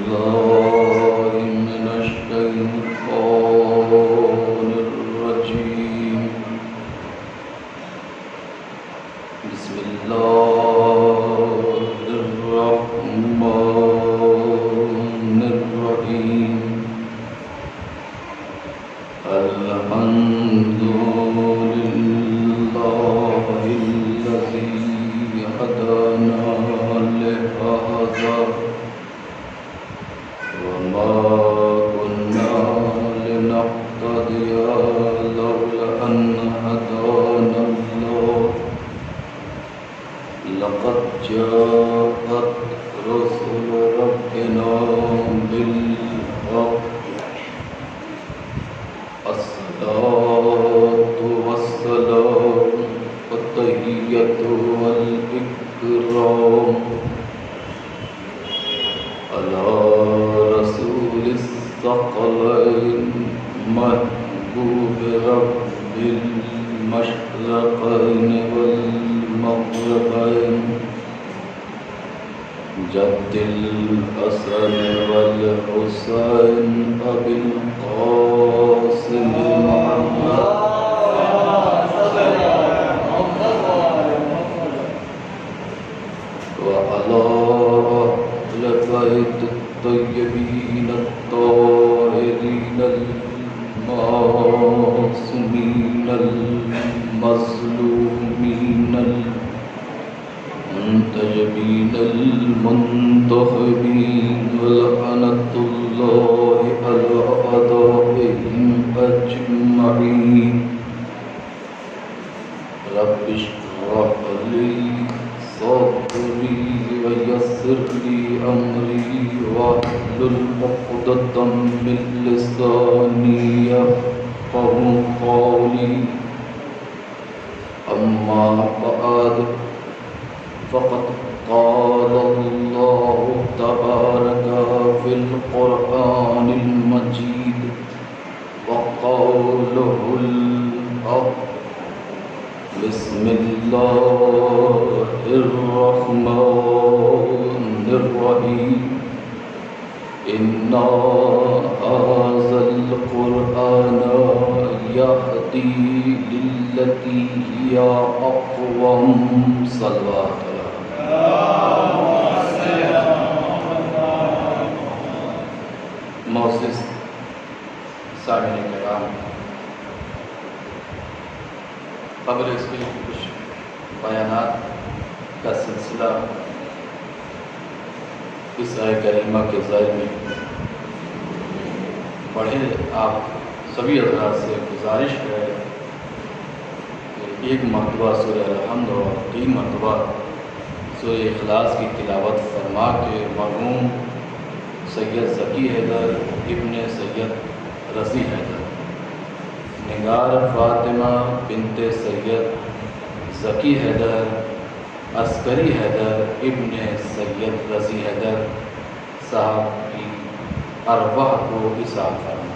بالله من الشيطان الرجيم. بسم الله الرحمن الرحيم. الحمد لله الذي هدانا لهذا وما كنا لنهتدي لولا أن هدانا الله. لقد جاءت رسل ربنا بالحق. الصلاة والسلام والتحية والإكرام على رسول الثقلين محبوب رب المشرقين والمغربين جد الحسن والحسين أبي القاسم محمد وعلى أهل بيت الطيبين الطاهرين المعصومين المظلومين المنتجبين المنتخبين ولعنة الله على أعدائهم أجمعين. رب اشرح لي صدري ويسر لي أمري واحلل عقدة من لساني يفقهوا قولي. أما بعد فقد قال الله تبارك في القرآن المجيد وقوله الحق. بسم الله الرحمن الرحيم. إن هذا القرآن يهدي للتي هي أقوم. صلوات معزز سامعین کرام، قبل اس کے کچھ بیانات کا سلسلہ اس آیہ کریمہ کے ذیل میں پڑھے. آپ سبھی حضرات سے گزارش ہے کہ ایک مرتبہ سورہ الحمد اور 3 مرتبہ سورہ اخلاص کی تلاوت فرما کے مرحوم سید ذکی حیدر ابن سید رضی حیدر، نگار فاطمہ بنت سید ذکی حیدر عسکری حیدر ابن سید رضی حیدر صاحب کی ارواح کو حساب فرما.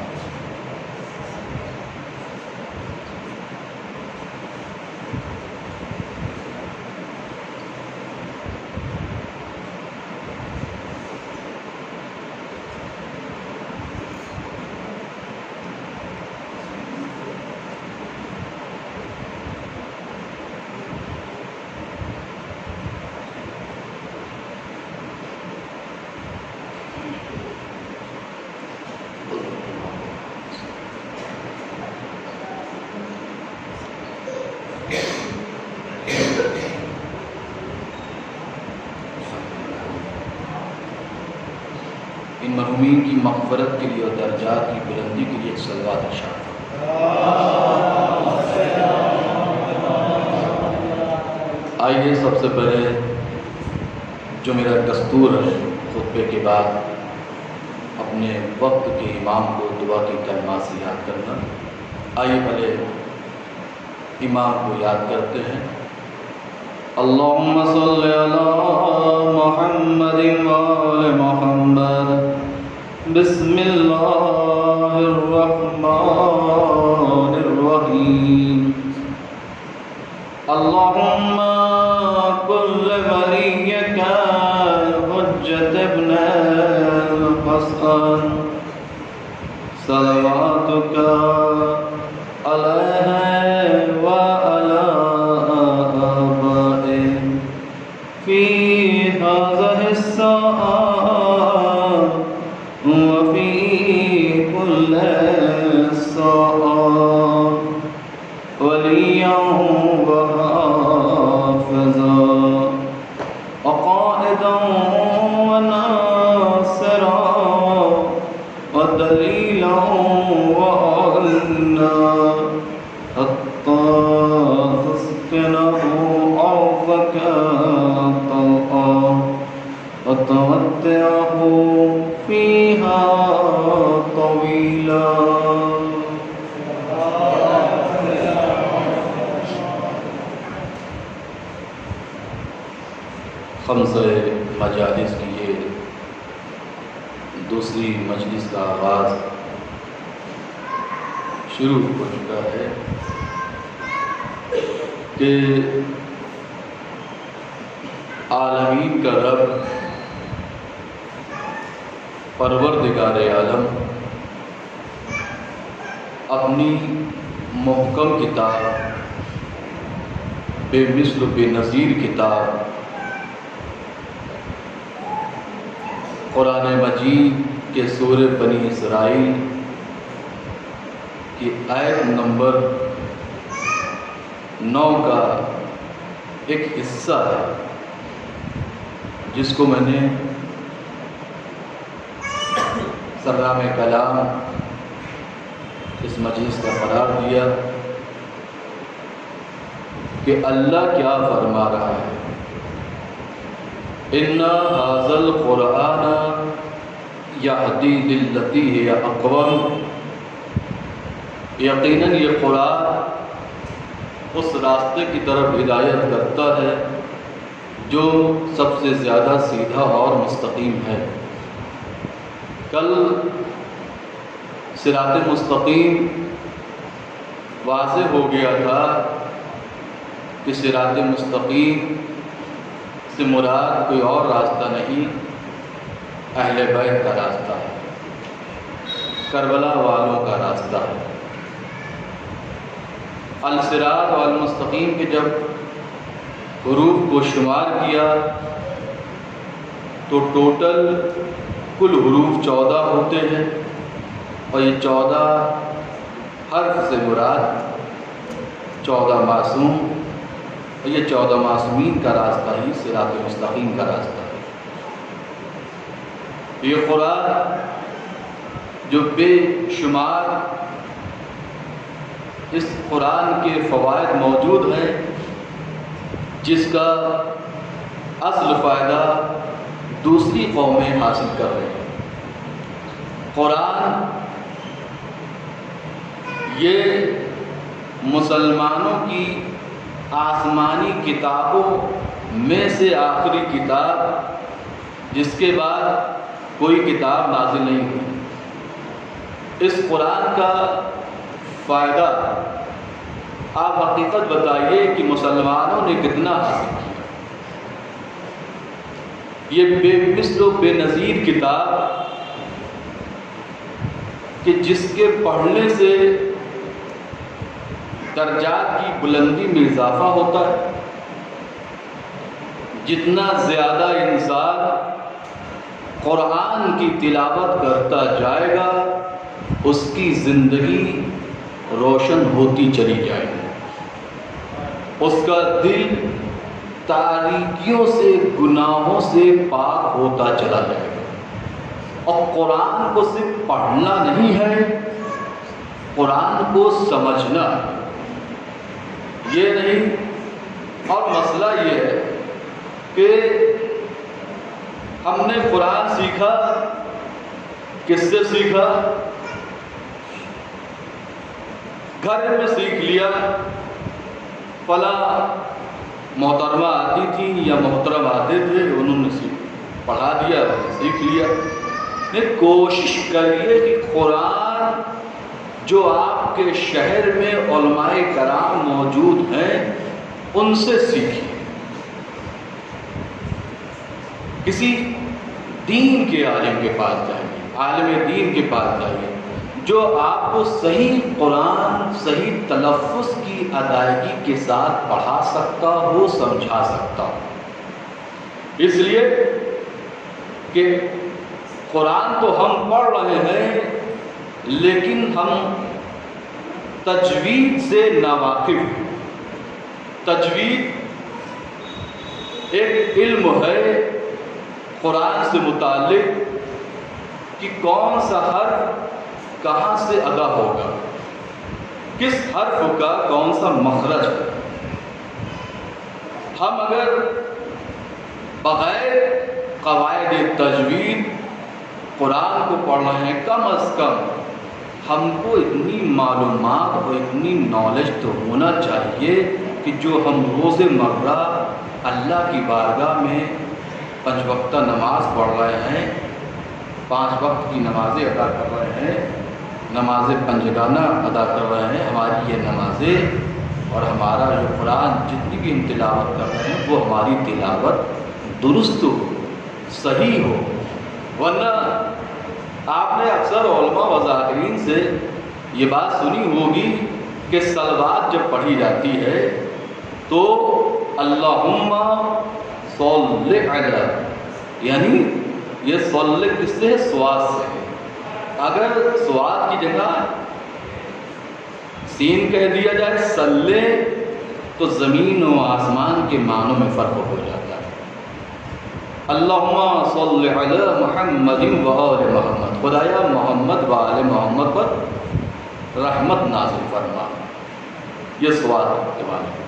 ان مرحومین کی مغفرت کے لیے اور درجات کی بلندی کے لیے صلوات ارشاد. آئیے سب سے پہلے جو میرا دستور ہے خطبے کے بعد اپنے وقت کے امام کو دعا کی کلمات سے یاد کرنا. آئیے پہلے امام کو یاد کرتے ہیں. اللهم صل على محمد وآل محمد. بسم الله الرحمن الرحيم. اللهم كل وليك حجة ابن واسأل صلواتك عليه وعلى آبائه في هذه الساعة وفي كل ساعة وليا وحافظا وقائدا وناصرا ودليلا وعنا حتى تسكنه أرضك طوعا وتمتعه فيها طويلا. خمسہ مجالس کی یہ دوسری مجلس کا آغاز شروع ہو چکا ہے کہ عالمین کا رب پروردگار عالم اپنی محکم کتاب، بے مثل و بے نظیر کتاب قرآن مجید کے سورہ بنی اسرائیل کی آیت نمبر 9 کا ایک حصہ ہے جس کو میں نے سرنام کلام اس مجلس کا قرار دیا کہ اللہ کیا فرما رہا ہے. ان ھذا القرآن یہدی للتی ہی اقوم، یقیناً یہ قرآن اس راستے کی طرف ہدایت کرتا ہے جو سب سے زیادہ سیدھا اور مستقیم ہے. کل صراط مستقیم واضح ہو گیا تھا کہ صراط مستقیم سے مراد کوئی اور راستہ نہیں، اہل بیت کا راستہ ہے، کربلا والوں کا راستہ ہے. الصراط والمستقیم کے جب حروف کو شمار کیا تو ٹوٹل کل حروف 14 ہوتے ہیں، اور یہ 14 حرف سے مراد 14 معصوم، اور یہ 14 معصومین کا راستہ ہی صراط مستقیم کا راستہ ہے. یہ قرآن جو بے شمار اس قرآن کے فوائد موجود ہیں، جس کا اصل فائدہ دوسری قومیں حاصل کر رہی ہیں. قرآن یہ مسلمانوں کی آسمانی کتابوں میں سے آخری کتاب، جس کے بعد کوئی کتاب نازل نہیں ہوئی. اس قرآن کا فائدہ آپ حقیقت بتائیے کہ مسلمانوں نے کتنا حاصل کیا. یہ بے مثل و بے نظیر کتاب کہ جس کے پڑھنے سے درجات کی بلندی میں اضافہ ہوتا ہے. جتنا زیادہ انسان قرآن کی تلاوت کرتا جائے گا اس کی زندگی روشن ہوتی چلی جائے گی، اس کا دل تاریکیوں سے، گناہوں سے پاک ہوتا چلا جائے گا. اور قرآن کو صرف پڑھنا نہیں ہے، قرآن کو سمجھنا یہ نہیں. اور مسئلہ یہ ہے کہ ہم نے قرآن سیکھا، کس سے سیکھا؟ گھر میں سیکھ لیا، فلاں محترمہ آتی تھی یا محترم آتے تھے، انہوں نے پڑھا دیا، سیکھ لیا. کوشش کریے کہ قرآن جو آپ کے شہر میں علماء کرام موجود ہیں ان سے سیکھیے. کسی دین کے عالم کے پاس جائیں گے. عالم دین کے پاس جائیے جو آپ کو صحیح قرآن صحیح تلفظ کی ادائیگی کے ساتھ پڑھا سکتا ہو، سمجھا سکتا ہو۔ اس لیے کہ قرآن تو ہم پڑھ رہے ہیں لیکن ہم تجوید سے ناواقف ہیں۔ تجوید ایک علم ہے قرآن سے متعلق کہ کون سا حرف کہاں سے ادا ہوگا، کس حرف کا کون سا مخرج ہے۔ ہم اگر بغیر قواعد تجوید قرآن کو پڑھ رہے ہیں، کم از کم ہم کو اتنی معلومات اور اتنی نالج تو ہونا چاہیے کہ جو ہم روز مرہ اللہ کی بارگاہ میں 5 وقتہ نماز پڑھ رہے ہیں، 5 وقت کی نمازیں ادا کر رہے ہیں، نماز پنجگانہ ادا کر رہے ہیں، ہماری یہ نمازیں اور ہمارا جو قرآن جتنی بھی ہم تلاوت کر رہے ہیں وہ ہماری تلاوت درست ہو، صحیح ہو۔ ورنہ آپ نے اکثر علماء و ذاکرین سے یہ بات سنی ہوگی کہ صلوات جب پڑھی جاتی ہے تو اللہم صلی علی، یعنی یہ صلی کس سے ہے؟ سواد سے ہے۔ اگر سواد کی جگہ سین کہہ دیا جائے صلی، تو زمین و آسمان کے معنوں میں فرق ہو جاتا ہے۔ اللہم صلی علی محمد و آل محمد، خدایا محمد و آل محمد پر رحمت نازل فرما، یہ سواد کے معنی۔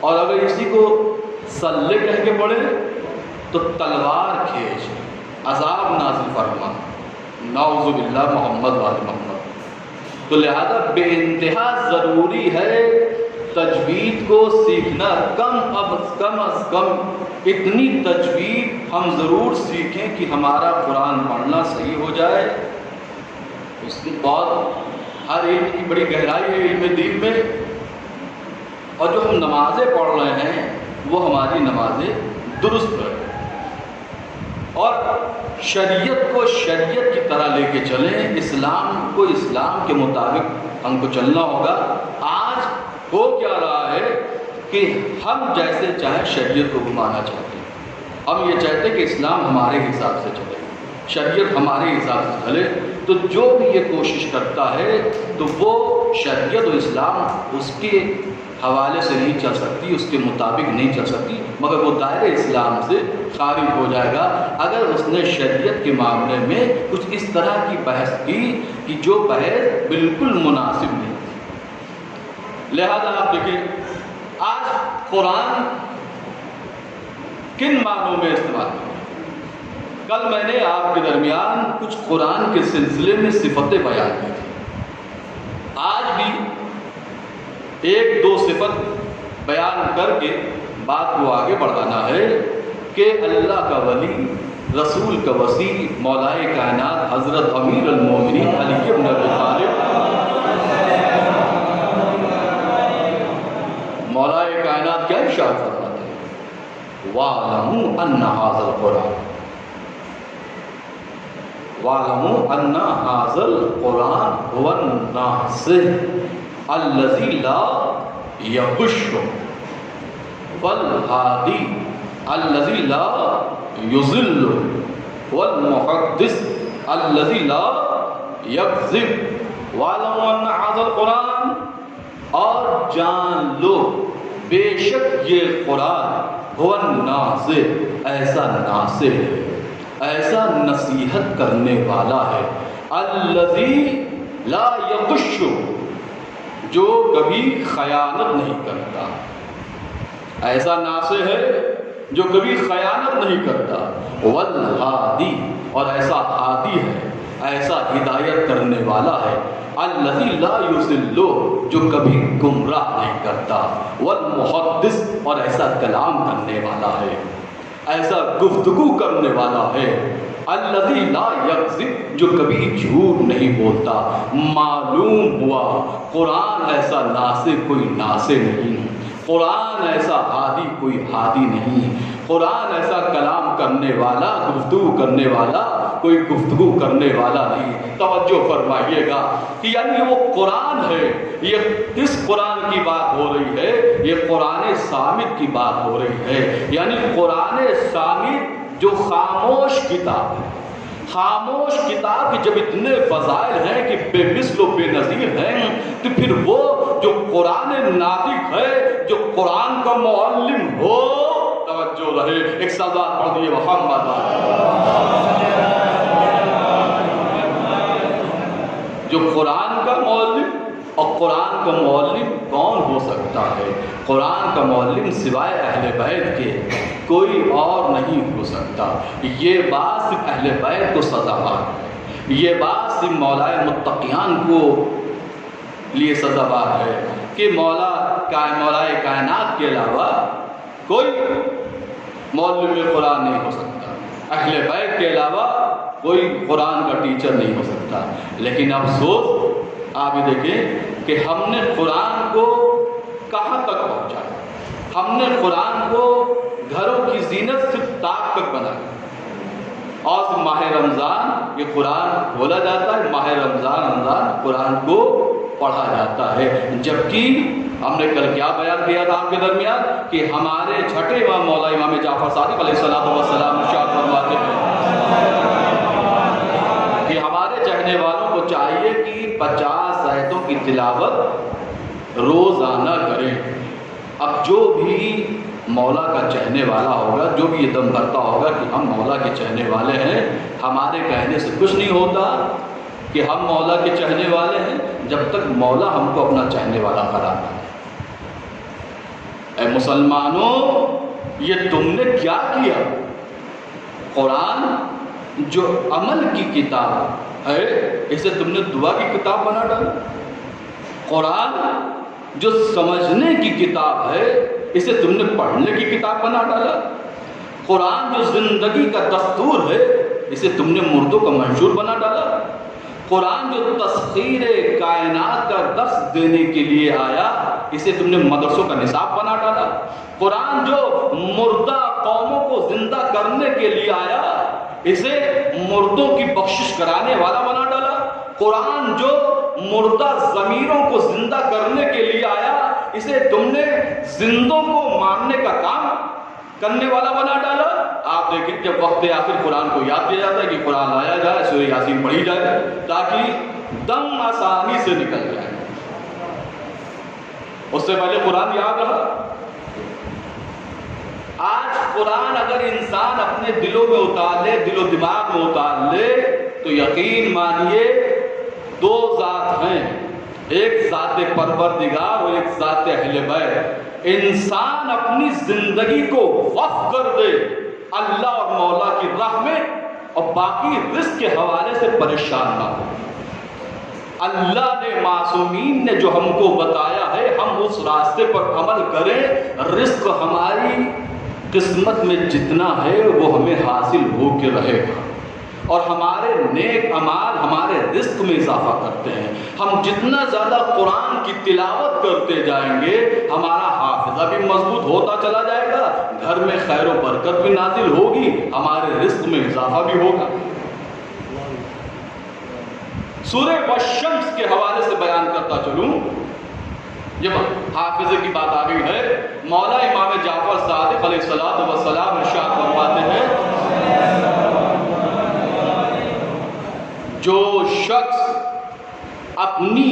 اور اگر اسی کو صلی کہہ کے پڑھے تو تلوار کھینچ، عذاب نازل فرما، نعوذ باللہ محمد و آل محمد۔ تو لہذا بے انتہا ضروری ہے تجوید کو سیکھنا، کم از کم اتنی تجوید ہم ضرور سیکھیں کہ ہمارا قرآن پڑھنا صحیح ہو جائے۔ اس کے بعد ہر علم کی بڑی گہرائی ہے علم دین میں، اور جو ہم نمازیں پڑھ رہے ہیں وہ ہماری نمازیں درست رہیں، اور شریعت کو شریعت کی طرح لے کے چلیں، اسلام کو اسلام کے مطابق ہم کو چلنا ہوگا۔ آج ہو کیا رہا ہے کہ ہم جیسے چاہیں شریعت کو گھمانا چاہتے ہیں، ہم یہ چاہتے ہیں کہ اسلام ہمارے حساب سے چلے، شریعت ہمارے حساب سے چلے۔ تو جو بھی یہ کوشش کرتا ہے تو وہ شریعت و اسلام اس کے حوالے سے نہیں چل سکتی، اس کے مطابق نہیں چل سکتی، مگر وہ دائرہ اسلام سے خارج ہو جائے گا اگر اس نے شریعت کے معاملے میں کچھ اس طرح کی بحث کی کہ جو بحث بالکل مناسب نہیں۔ لہذا آپ دیکھیں آج قرآن کن معنوں میں استعمال کیا۔ کل میں نے آپ کے درمیان کچھ قرآن کے سلسلے میں صفتیں بیان کی تھی، آج بھی 1-2 صفت بیان کر کے بات کو آگے بڑھانا ہے کہ اللہ کا ولی، رسول کا وسیع، مولائے کائنات حضرت امیر المومنین علی بن ابی طالب، مولائے کائنات کیا ارشاد فرماتے ہیں؟ وَاعْلَمُوا أَنَّ هَذَا الْقُرْآنَ وَاعْلَمُوا أَنَّ هَذَا الْقُرْآنَ هُوَ النَّاصِرُ الَّذِي لَا يَغُشُّ وَالْهَادِي الَّذِي لَا يُضِلُّ وَالْمُحَدِّثُ الَّذِي لَا يَكْذِبُ وَاعْلَمُوا أَنَّ هَذَا الْقُرْآنَ، اور جان لو بے شک یہ قرآن هُوَ النَّاصِرُ، ایسا ناصر ہے، ایسا نصیحت کرنے والا ہے، الذی لا یغش، جو کبھی خیانت نہیں کرتا، ایسا ناصر ہے جو کبھی خیانت نہیں کرتا، والہادی، اور ایسا ہادی ہے، ایسا ہدایت کرنے والا ہے، الذی لا یضل، جو کبھی گمراہ نہیں کرتا، والمحدث، اور ایسا کلام کرنے والا ہے، ایسا گفتگو کرنے والا ہے، الذی لا یکذب، جو کبھی جھوٹ نہیں بولتا۔ معلوم ہوا قرآن ایسا ناصر کوئی ناصر نہیں، قرآن ایسا ہادی کوئی ہادی نہیں، قرآن ایسا کلام کرنے والا، گفتگو کرنے والا کوئی گفتگو کرنے والا نہیں۔ توجہ فرمائیے گا کہ یعنی وہ قرآن ہے، یہ کس قرآن کی بات ہو رہی ہے؟ یہ قرآن صامت کی بات ہو رہی ہے، یعنی قرآن صامت جو خاموش کتاب ہے۔ خاموش کتاب کی جب اتنے فضائل ہیں کہ بے مثل و بے نظیر ہیں، تو پھر وہ جو قرآن ناطق ہے، جو قرآن کا معلم ہو، توجہ رہے، ایک سلوات پڑھ دیے محمد۔ جو قرآن کا معلم، اور قرآن کا معلم کون ہو سکتا ہے؟ قرآن کا معلم سوائے اہل بیت کے کوئی اور نہیں ہو سکتا۔ یہ بات صرف اہل بیت کو سزاوار ہے، یہ بات صرف مولائے متقیان کو لیے سزاوار ہے کہ مولائے کائنات کے علاوہ کوئی معلم قرآن نہیں ہو سکتا، اہل بیت کے علاوہ کوئی قرآن کا ٹیچر نہیں ہو سکتا۔ لیکن افسوس آپ یہ دیکھیں کہ ہم نے قرآن کو کہاں تک پہنچایا؟ ہم نے قرآن کو گھروں کی زینت صرف طاق تک بنایا، اور ماہ رمضان یہ قرآن کھولا جاتا ہے، ماہ رمضان قرآن کو پڑھا جاتا ہے، جبکہ ہم نے کل کیا بیان کیا تھا آپ کے درمیان کہ ہمارے چھٹے امام مولا امام جعفر صادق علیہ السلام ارشاد فرماتے ہیں کہ ہمارے چاہنے والوں کو چاہیے کہ 50 آیتوں کی تلاوت روزانہ کریں۔ اب جو بھی مولا کا چاہنے والا ہوگا، جو بھی یہ دم بھرتا ہوگا کہ ہم مولا کے چاہنے والے ہیں، ہمارے کہنے سے کچھ نہیں ہوتا کہ ہم مولا کے چاہنے والے ہیں جب تک مولا ہم کو اپنا چاہنے والا قرار نہ دے۔ اے مسلمانوں، یہ تم نے کیا کیا؟ قرآن جو عمل کی کتاب ہے، اسے تم نے دعا کی کتاب بنا ڈالا۔ قرآن جو سمجھنے کی کتاب ہے، اسے تم نے پڑھنے کی کتاب بنا ڈالا۔ قرآن جو زندگی کا دستور ہے، اسے تم نے مردوں کا منشور بنا ڈالا۔ قرآن جو تسخیر کائنات کا درس دینے کے لیے آیا، اسے تم نے مدرسوں کا نصاب بنا ڈالا۔ قرآن جو مردہ قوموں کو زندہ کرنے کے لیے آیا، اسے مردوں کی بخشش کرانے والا بنا ڈالا۔ قرآن جو مردہ ضمیروں کو زندہ کرنے کے لیے آیا، اسے تم نے زندوں کو مارنے کا کام کرنے والا بنا ڈالا۔ آپ دیکھیں جب وقت آخر قرآن کو یاد کیا جاتا ہے کہ قرآن لایا جائے، سورہ یاسین پڑھی جائے تاکہ دم آسانی سے نکل جائے۔ اس سے پہلے قرآن یاد رہا؟ آج قرآن اگر انسان اپنے دلوں میں اتار لے، دل و دماغ میں اتار لے، تو یقین مانیے دو ذات ہیں، ایک ذات پروردگار اور ایک ذات اہل بیت۔ انسان اپنی زندگی کو وقف کر دے اللہ اور مولا کی راہ میں، اور باقی رزق کے حوالے سے پریشان نہ ہو۔ اللہ نے معصومین نے جو ہم کو بتایا ہے، ہم اس راستے پر عمل کریں، رزق ہماری قسمت میں جتنا ہے وہ ہمیں حاصل ہو کے رہے گا، اور ہمارے نیک اعمال ہمارے رزق میں اضافہ کرتے ہیں۔ ہم جتنا زیادہ قرآن کی تلاوت کرتے جائیں گے، ہمارا حافظہ بھی مضبوط ہوتا چلا جائے گا، گھر میں خیر و برکت بھی نازل ہوگی، ہمارے رزق میں اضافہ بھی ہوگا۔ سورہ والشمس کے حوالے سے بیان کرتا چلوں، جب حافظے کی بات آ گئی ہے، مولا امام جعفر صادق علیہ السلام ارشاد فرماتے ہیں، جو شخص اپنی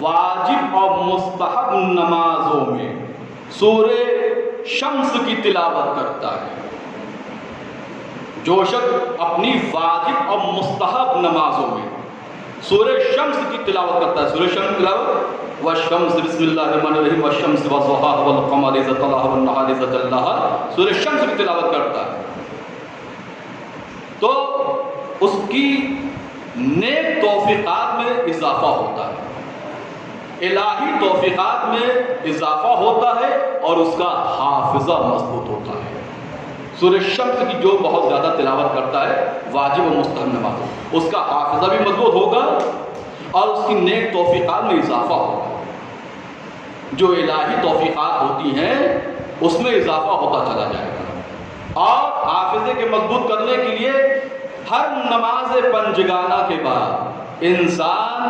واجب اور مستحب نمازوں میں سورہ شمس کی تلاوت کرتا ہے، جو شخص اپنی واجب اور مستحب نمازوں میں سورہ شمس کی تلاوت کرتا ہے، سورہ شمس کی تلاوت، والشمس بسم اللہ الرحمن الرحیم والشمس وضحاها والقمر اذا طلعها والنهار اذا جلاها، سورہ شمس کی تلاوت کرتا ہے، تو اس کی نیک توفیقات میں اضافہ ہوتا ہے، الہی توفیقات میں اضافہ ہوتا ہے، اور اس کا حافظہ مضبوط ہوتا ہے۔ سورہ شمس کی جو بہت زیادہ تلاوت کرتا ہے واجب و مستحب نماز، اس کا حافظہ بھی مضبوط ہوگا اور اس کی نیک توفیقات میں اضافہ ہوگا۔ جو الہی توفیقات ہوتی ہیں اس میں اضافہ ہوتا چلا جائے گا، اور حافظے کے مضبوط کرنے کے لیے ہر نماز پنجگانہ کے بعد انسان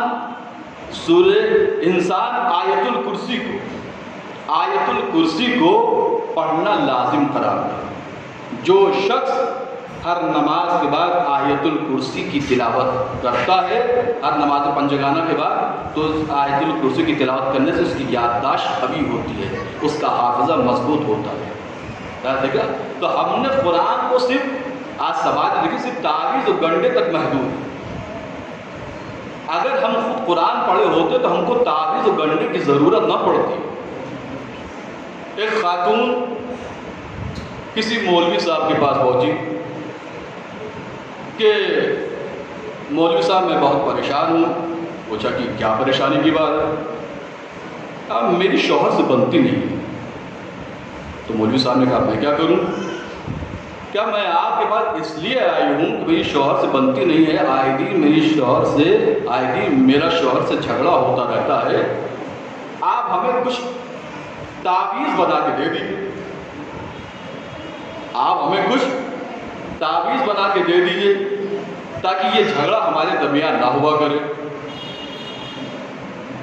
آیت الکرسی کو پڑھنا لازم قرار دے۔ جو شخص ہر نماز کے بعد آیت الکرسی کی تلاوت کرتا ہے، ہر نماز پنجگانہ کے بعد، تو آیت الکرسی کی تلاوت کرنے سے اس کی یادداشت قوی ہوتی ہے، اس کا حافظہ مضبوط ہوتا ہے۔ دیکھا تو ہم نے قرآن کو صرف آج سماج دیکھیے صرف تعویذ و گنڈے تک محدود۔ اگر ہم خود قرآن پڑھے ہوتے تو ہم کو تعویذ و گنڈے کی ضرورت نہ پڑتی۔ ایک خاتون کسی مولوی صاحب کے پاس پہنچی کہ مولوی صاحب میں بہت پریشان ہوں۔ پوچھا کہ کیا پریشانی کی بات ہے؟ اب میری شوہر سے بنتی نہیں۔ تو مولوی صاحب نے کہا میں کیا کروں؟ کیا میں آپ کے پاس اس لیے آئی ہوں کہ میری شوہر سے بنتی نہیں ہے، آئے دن میرا شوہر سے جھگڑا ہوتا رہتا ہے، آپ ہمیں کچھ تعویذ بنا کے دے دیجیے، آپ ہمیں کچھ تعویذ بنا کے دے دیجیے تاکہ یہ جھگڑا ہمارے درمیان نہ ہوا کرے۔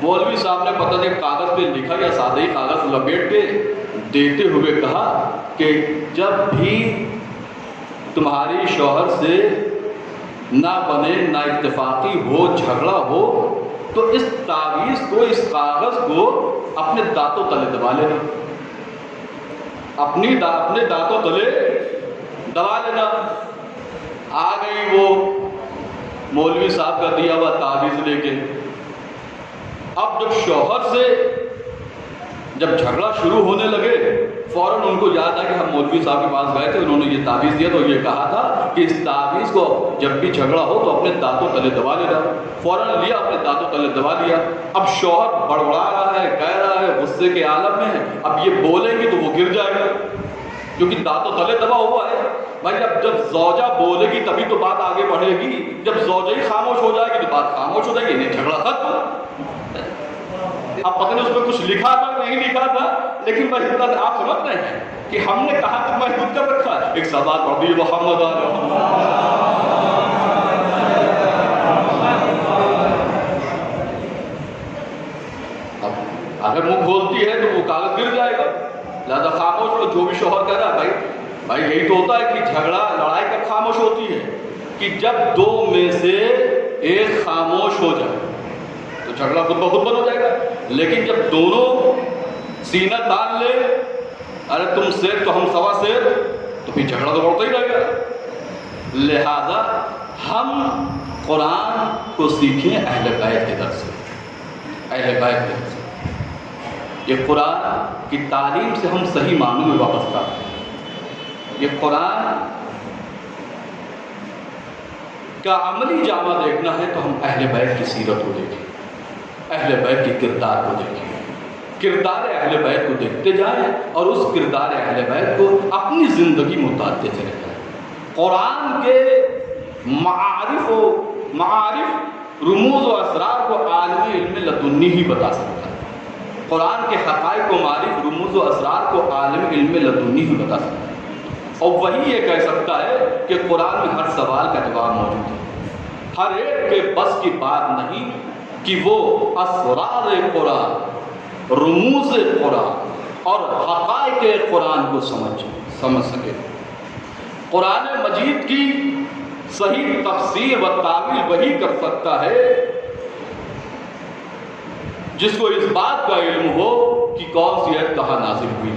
مولوی صاحب نے پتہ نہیں کاغذ پہ لکھا یا سادہ ہی کاغذ لپیٹ کے دیتے ہوئے کہا کہ جب بھی تمہاری شوہر سے نہ بنے، نہ اتفاقی ہو، جھگڑا ہو، تو اس تعویذ کو، اس کاغذ کو اپنے دانتوں تلے دبا لینا، اپنے دانتوں تلے دبا لینا۔ آ گئی وہ مولوی صاحب کا دیا ہوا تعویذ لے کے۔ اب جب شوہر سے جھگڑا شروع ہونے لگے، فوراً ان کو یاد آیا کہ ہم مولوی صاحب کے پاس گئے تھے، انہوں نے یہ تعویذ دیا تو یہ کہا تھا کہ اس تعویذ کو جب بھی جھگڑا ہو تو اپنے دانتوں تلے دبا لینا۔ فوراً لیا، اپنے دانتوں تلے دبا لیا۔ اب شوہر بڑبڑا رہا ہے، کہہ رہا ہے، غصے کے عالم میں ہے، اب یہ بولیں گی تو وہ گر جائے گا کیونکہ دانتوں تلے دبا ہوا ہے۔ بھائی جب زوجہ بولے گی تبھی تو بات آگے بڑھے گی، جب زوجہ ہی خاموش ہو جائے گی تو بات خاموش ہو جائے گی، نہیں جھگڑا ختم۔ اب پتہ نہیں اس میں کچھ لکھا تھا نہیں لکھا تھا، لیکن بھائی آپ سمجھ رہے ہیں کہ ہم نے کہا کہ محدود کر رکھا ہے۔ ایک سوال پڑھ دیجیے، محمد اگر منہ کھولتی ہے تو وہ کاغذ گر جائے گا، لہٰذا خاموش ہو۔ جو بھی شوہر کہہ رہا ہے بھائی یہی تو ہوتا ہے کہ لڑائی کب خاموش ہوتی ہے کہ جب دو میں سے ایک خاموش ہو جائے تو جھگڑا خود بخود بند ہو جائے گا، لیکن جب دونوں سینہ تان لے، ارے تم شیر تو ہم سوا شیر، تو پھر جھگڑا تو بڑھتا ہی رہے گا۔ لہذا ہم قرآن کو سیکھیں اہل بیت کے در سے، اہل بیت کے در سے۔ یہ قرآن کی تعلیم سے ہم صحیح معنوں میں وابستہ ہیں۔ یہ قرآن کا عملی جامہ دیکھنا ہے تو ہم اہل بیت کی سیرت کو دیکھیں، اہل بیت کی کردار کو دیکھیں، کردار اہل بیت کو دیکھتے جائیں اور اس کردار اہل بیت کو اپنی زندگی میں اتارتے چلے جائیں۔ قرآن کے معارف، رموز و اسرار کو عالم علم لدنی ہی بتا سکتا ہے۔ قرآن کے حقائق و معارف، رموز و اسرار کو عالم علم لدنی ہی بتا سکتا ہے، اور وہی یہ کہہ سکتا ہے کہ قرآن میں ہر سوال کا جواب موجود ہے۔ ہر ایک کے بس کی بات نہیں کہ وہ اسرار قرآن، رموز قرآن اور حقائق قرآن کو سمجھ سکے۔ قرآن مجید کی صحیح تفسیر و تعویل وہی کر سکتا ہے جس کو اس بات کا علم ہو کہ کون سی آیت کہاں نازل ہوئی،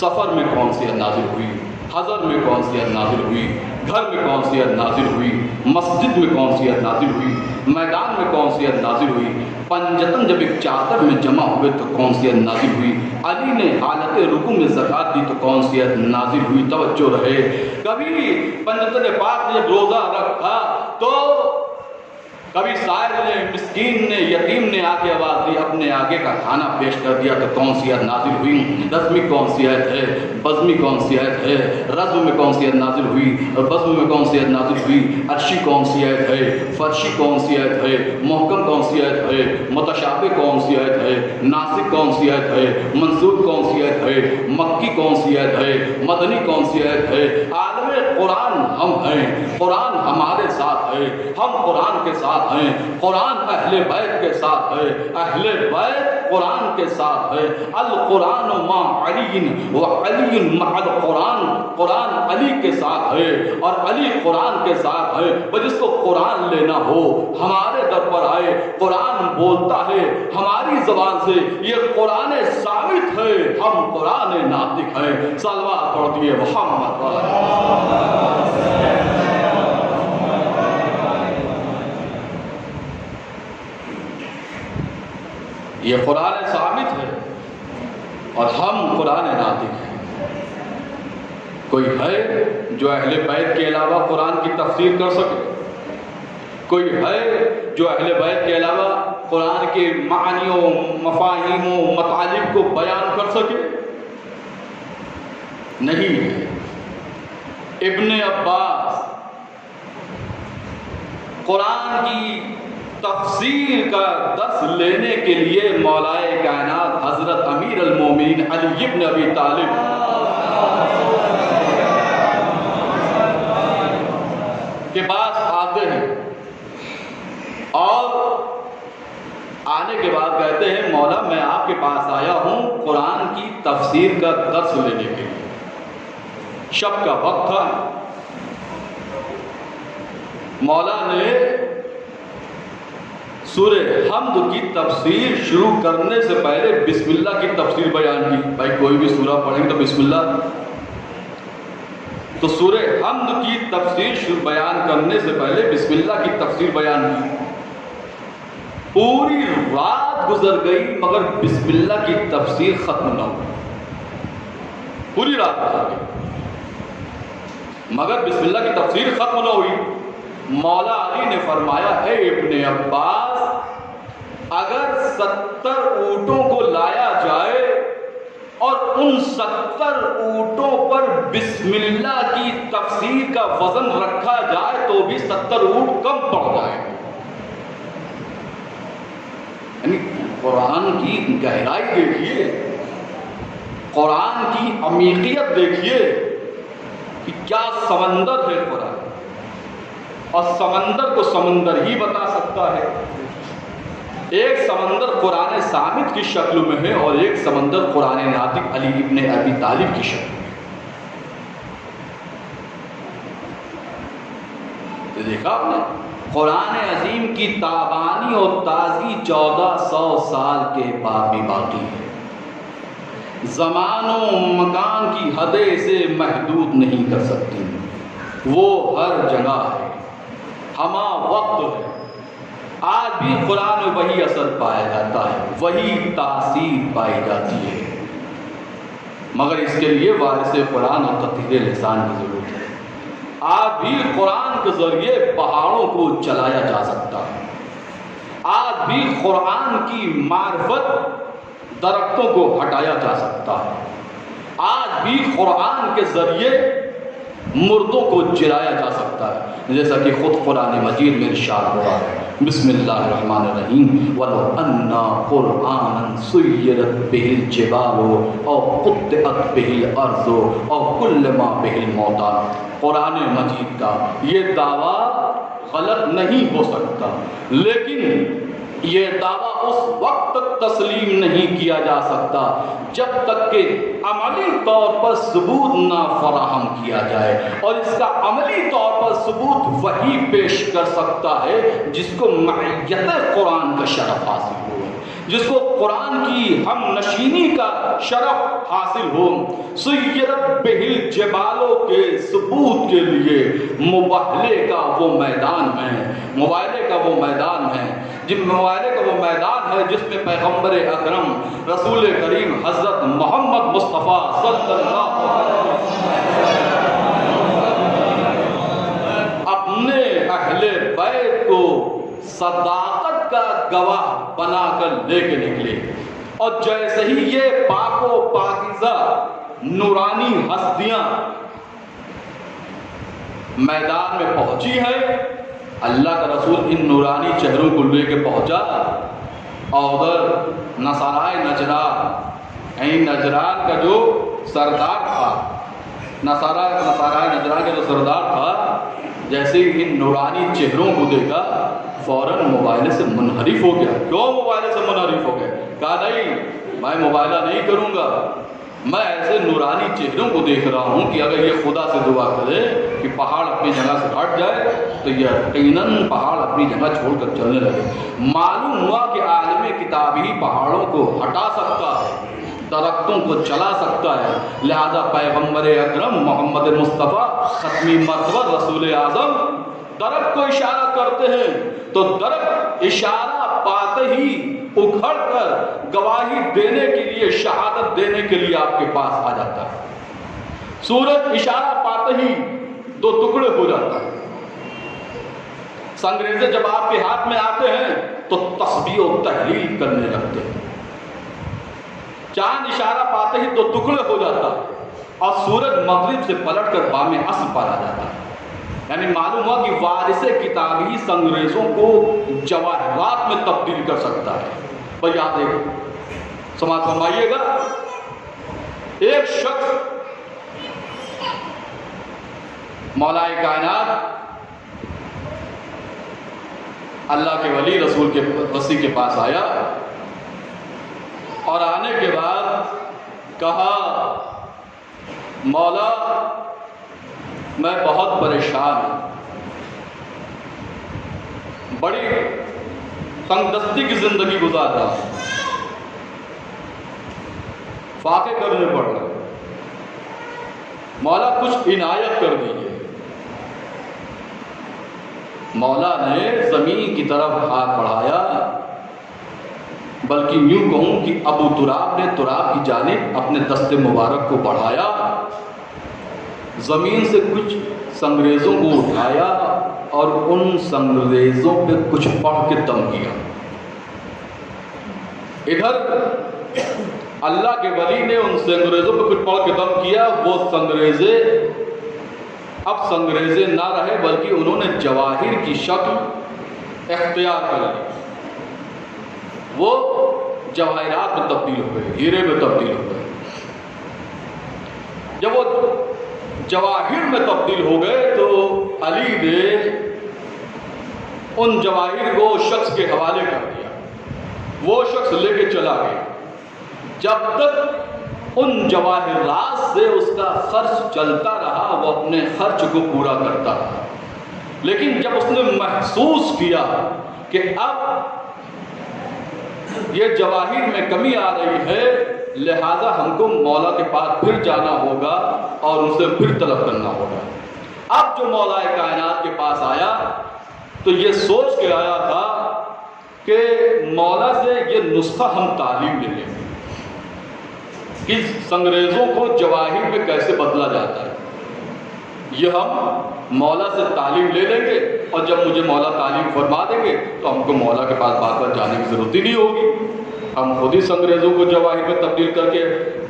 سفر میں کون سی آیت نازل ہوئی، حضر میں کون سی آیت نازل ہوئی، گھر میں کون سی آیت نازل ہوئی، مسجد میں کون سی آیت نازل ہوئی، میدان میں کون سی آیت نازل ہوئی، پنجتن جب ایک چادر میں جمع ہوئے تو کون سی آیت نازل ہوئی، علی نے حالت رکوع میں زکوٰۃ دی تو کون سی آیت نازل ہوئی۔ توجہ رہے، کبھی پنجتن پاک نے جب روزہ رکھا تو کبھی سائل نے، مسکین نے، یتیم نے آ کے آواز دی، اپنے آگے کا کھانا پیش کر دیا تو کون سی آیت نازل ہوئی، دسویں کون سی آیت ہے، بزمی کون سی آیت ہے، رزم میں کون سی آیت نازل ہوئی، بزم میں کون سی آیت نازل ہوئی، عرشی کون سی آیت ہے، فرشی کون سی آیت ہے، محکم کون سی آیت ہے، متشابہ کون سی آیت ہے، ناسخ کون سی آیت ہے، منسوخ کون سی آیت ہے، مکی کون سی آیت ہے، مدنی کون سی آیت ہے۔ عالم قرآن ہم ہیں، قرآن ہمارے ساتھ ہے، ہم قرآن کے ساتھ ہیں، قرآن اہل بیت کے ساتھ ہے، اہل بیت قرآن کے ساتھ ہے۔ القرآن مع علی و علی مع القرآن، قرآن علی کے ساتھ ہے اور علی قرآن کے ساتھ ہے۔ وہ جس کو قرآن لینا ہو ہمارے در پر آئے، قرآن بولتا ہے ہماری زبان سے، یہ قرآن ثابت ہے، ہم قرآن ناطق ہیں۔ صلوات پڑھیے محمد۔ یہ قرآن ثابت ہے اور ہم قرآن ناطق ہیں۔ کوئی ہے جو اہل بیت کے علاوہ قرآن کی تفسیر کر سکے؟ کوئی ہے جو اہل بیت کے علاوہ قرآن کے معانیوں، مفاہیموں، مطالب کو بیان کر سکے؟ نہیں ہے۔ ابن عباس قرآن کی تفسیر کا درس لینے کے لیے مولائے کائنات حضرت امیر المومنین علی بن ابی طالب کے پاس آتے ہیں اور آنے کے بعد کہتے ہیں مولا میں آپ کے پاس آیا ہوں قرآن کی تفسیر کا درس لینے کے لیے۔ شب کا وقت تھا، مولا نے سورہ حمد کی تفسیر شروع کرنے سے پہلے بسم اللہ کی تفسیر بیان کی۔ بھائی کوئی بھی سورہ پڑھیں تو بسم اللہ، تو سورہ حمد کی تفسیر بیان کرنے سے پہلے بسم اللہ کی تفسیر بیان کی۔ پوری رات گزر گئی مگر بسم اللہ کی تفسیر ختم نہ ہوئی، پوری رات گزر گئی مگر بسم اللہ کی تفسیر ختم نہ ہوئی۔ مولا علی نے فرمایا اے ابن عباس، اگر 70 اونٹوں کو لایا جائے اور ان 70 اونٹوں پر بسم اللہ کی تفسیر کا وزن رکھا جائے تو بھی 70 اونٹ کم پڑ جائے۔ یعنی قرآن کی گہرائی دیکھیے، قرآن کی عمیقیت دیکھیے کہ کیا سمندر ہے قرآن، اور سمندر کو سمندر ہی بتا سکتا ہے۔ ایک سمندر قرآن ثابت کی شکل میں ہے اور ایک سمندر قرآن ناطق علی ابن ابی طالب کی شکل میں ہے۔ دیکھا آپ نے قرآن عظیم کی تابانی اور تازی 1400 سال کے بعد بھی باقی ہے۔ زمان و مکان کی حدیں اسے محدود نہیں کر سکتی، وہ ہر جگہ ہے، ہما وقت ہے۔ آج بھی قرآن میں وہی اثر پایا جاتا ہے، وہی تاثیر پائی جاتی ہے، مگر اس کے لیے وارث قرآن اور تطہیر لسان کی ضرورت ہے۔ آج بھی قرآن کے ذریعے پہاڑوں کو چلایا جا سکتا ہے، آج بھی قرآن کی معرفت درختوں کو ہٹایا جا سکتا ہے، آج بھی قرآن کے ذریعے مردوں کو جلایا جا سکتا ہے، جیسا کہ خود قرآن مجید میں ارشاد ہوا ہے بسم اللہ الرحمن الرحیم وَلَوْ أَنَّا قُرْآنًا سُيِّرَتْ بِهِ الْجِبَالُ أَوْ قُطِّعَتْ بِهِ الْأَرْضُ أَوْ كُلِّمَ بِهِ الْمَوْتَىٰ۔ قرآن مجید کا یہ دعویٰ غلط نہیں ہو سکتا، لیکن یہ دعویٰ اس وقت تک تسلیم نہیں کیا جا سکتا جب تک کہ عملی طور پر ثبوت نہ فراہم کیا جائے، اور اس کا عملی طور پر ثبوت وہی پیش کر سکتا ہے جس کو معیت قرآن کا شرف حاصل ہو، جس کو قرآن کی ہم نشینی کا شرف حاصل ہو۔ سیرت بہل جبالوں کے ثبوت کے لیے مباہلے کا وہ میدان ہے، مباہلے کا وہ میدان ہے، مباہلے کا وہ میدان ہے جس میں پیغمبر اکرم رسول کریم حضرت محمد مصطفیٰ صلی اللہ علیہ وسلم اپنے اہل بیت کو صداقت کا گواہ بنا کر لے کے نکلے، اور جیسے ہی یہ پاک و پاکیزہ نورانی ہستیاں میدان میں پہنچی ہیں، اللہ کا رسول ان نورانی چہروں کو لے کے پہنچا، اور ادھر نصارائے نجران، یعنی نجران کا جو سردار تھا، نصارائے نجران کا جو سردار تھا، جیسے ہی ان نورانی چہروں کو دیکھا فوراً موبائل سے منحرف ہو گیا. کیوں موبائل سے منحرف ہو گئے؟ کہا نہیں میں موبائلہ نہیں کروں گا، میں ایسے نورانی چہروں کو دیکھ رہا ہوں کہ اگر یہ خدا سے دعا کرے کہ پہاڑ اپنی جگہ سے ہٹ جائے تو یقیناً پہاڑ اپنی جگہ چھوڑ کر چلنے لگے. معلوم ہوا کہ عالم کتاب ہی پہاڑوں کو ہٹا سکتا ہے، درختوں کو چلا سکتا ہے. لہذا پیغمبر اکرم محمد مصطفیٰ ختمی مرتبہ رسول اعظم درخت کو اشارہ کرتے ہیں تو درخت اشارہ پاتے ہی اکھڑ کر گواہی دینے کے لیے، شہادت دینے کے لیے آپ کے پاس آ جاتا ہے. سورج اشارہ پاتے ہی دو ٹکڑے ہو جاتا ہے. سنگریزے جب آپ کے ہاتھ میں آتے ہیں تو تسبیح و تحلیل کرنے لگتے ہیں. چاند اشارہ پاتے ہی دو ٹکڑے ہو جاتا ہے اور سورج مغرب سے پلٹ کر بام عصر پر آ جاتا ہے. یعنی معلوم ہوا کہ وارث کتاب ہی سنگریزوں کو جواہرات میں تبدیل کر سکتا ہے. بھائی یاد ایک سماعت فرمائیے گا، ایک شخص مولا کائنات اللہ کے ولی رسول کے وصی کے پاس آیا اور آنے کے بعد کہا مولا میں بہت پریشان ہوں، بڑی تنگ دستی کی زندگی گزار رہا ہوں، فاقے کرنے پڑ رہے، مولا کچھ عنایت کر دیجیے. مولا نے زمین کی طرف ہاتھ بڑھایا، بلکہ یوں کہوں کہ ابو تراب نے تراب کی جانب اپنے دست مبارک کو بڑھایا، زمین سے کچھ سنگریزوں کو اٹھایا اور ان سنگریزوں پہ کچھ پڑھ کے دم کیا. ادھر اللہ کے ولی نے ان سنگریزوں پہ کچھ پڑھ کے دم کیا. وہ سنگریزے اب سنگریزے نہ رہے بلکہ انہوں نے جواہر کی شکل اختیار کر لی. وہ جواہرات میں تبدیل ہو گئے، ہیرے میں تبدیل ہو گئے. جب وہ جواہر میں تبدیل ہو گئے تو علی نے ان جواہر کو شخص کے حوالے کر دیا. وہ شخص لے کے چلا گیا. جب تک ان جواہرات سے اس کا خرچ چلتا رہا وہ اپنے خرچ کو پورا کرتا رہا. لیکن جب اس نے محسوس کیا کہ اب یہ جواہر میں کمی آ رہی ہے، لہذا ہم کو مولا کے پاس پھر جانا ہوگا اور ان سے پھر طلب کرنا ہوگا. اب جو مولا کائنات کے پاس آیا تو یہ سوچ کے آیا تھا کہ مولا سے یہ نسخہ ہم تعلیم لے لیں گے کہ سنگریزوں کو جواہر میں کیسے بدلا جاتا ہے. یہ ہم مولا سے تعلیم لے لیں گے اور جب مجھے مولا تعلیم فرما دیں گے تو ہم کو مولا کے پاس بار بار جانے کی ضرورت ہی نہیں ہوگی. ہم خود ہی سنگریزوں کو جواہر میں تبدیل کر کے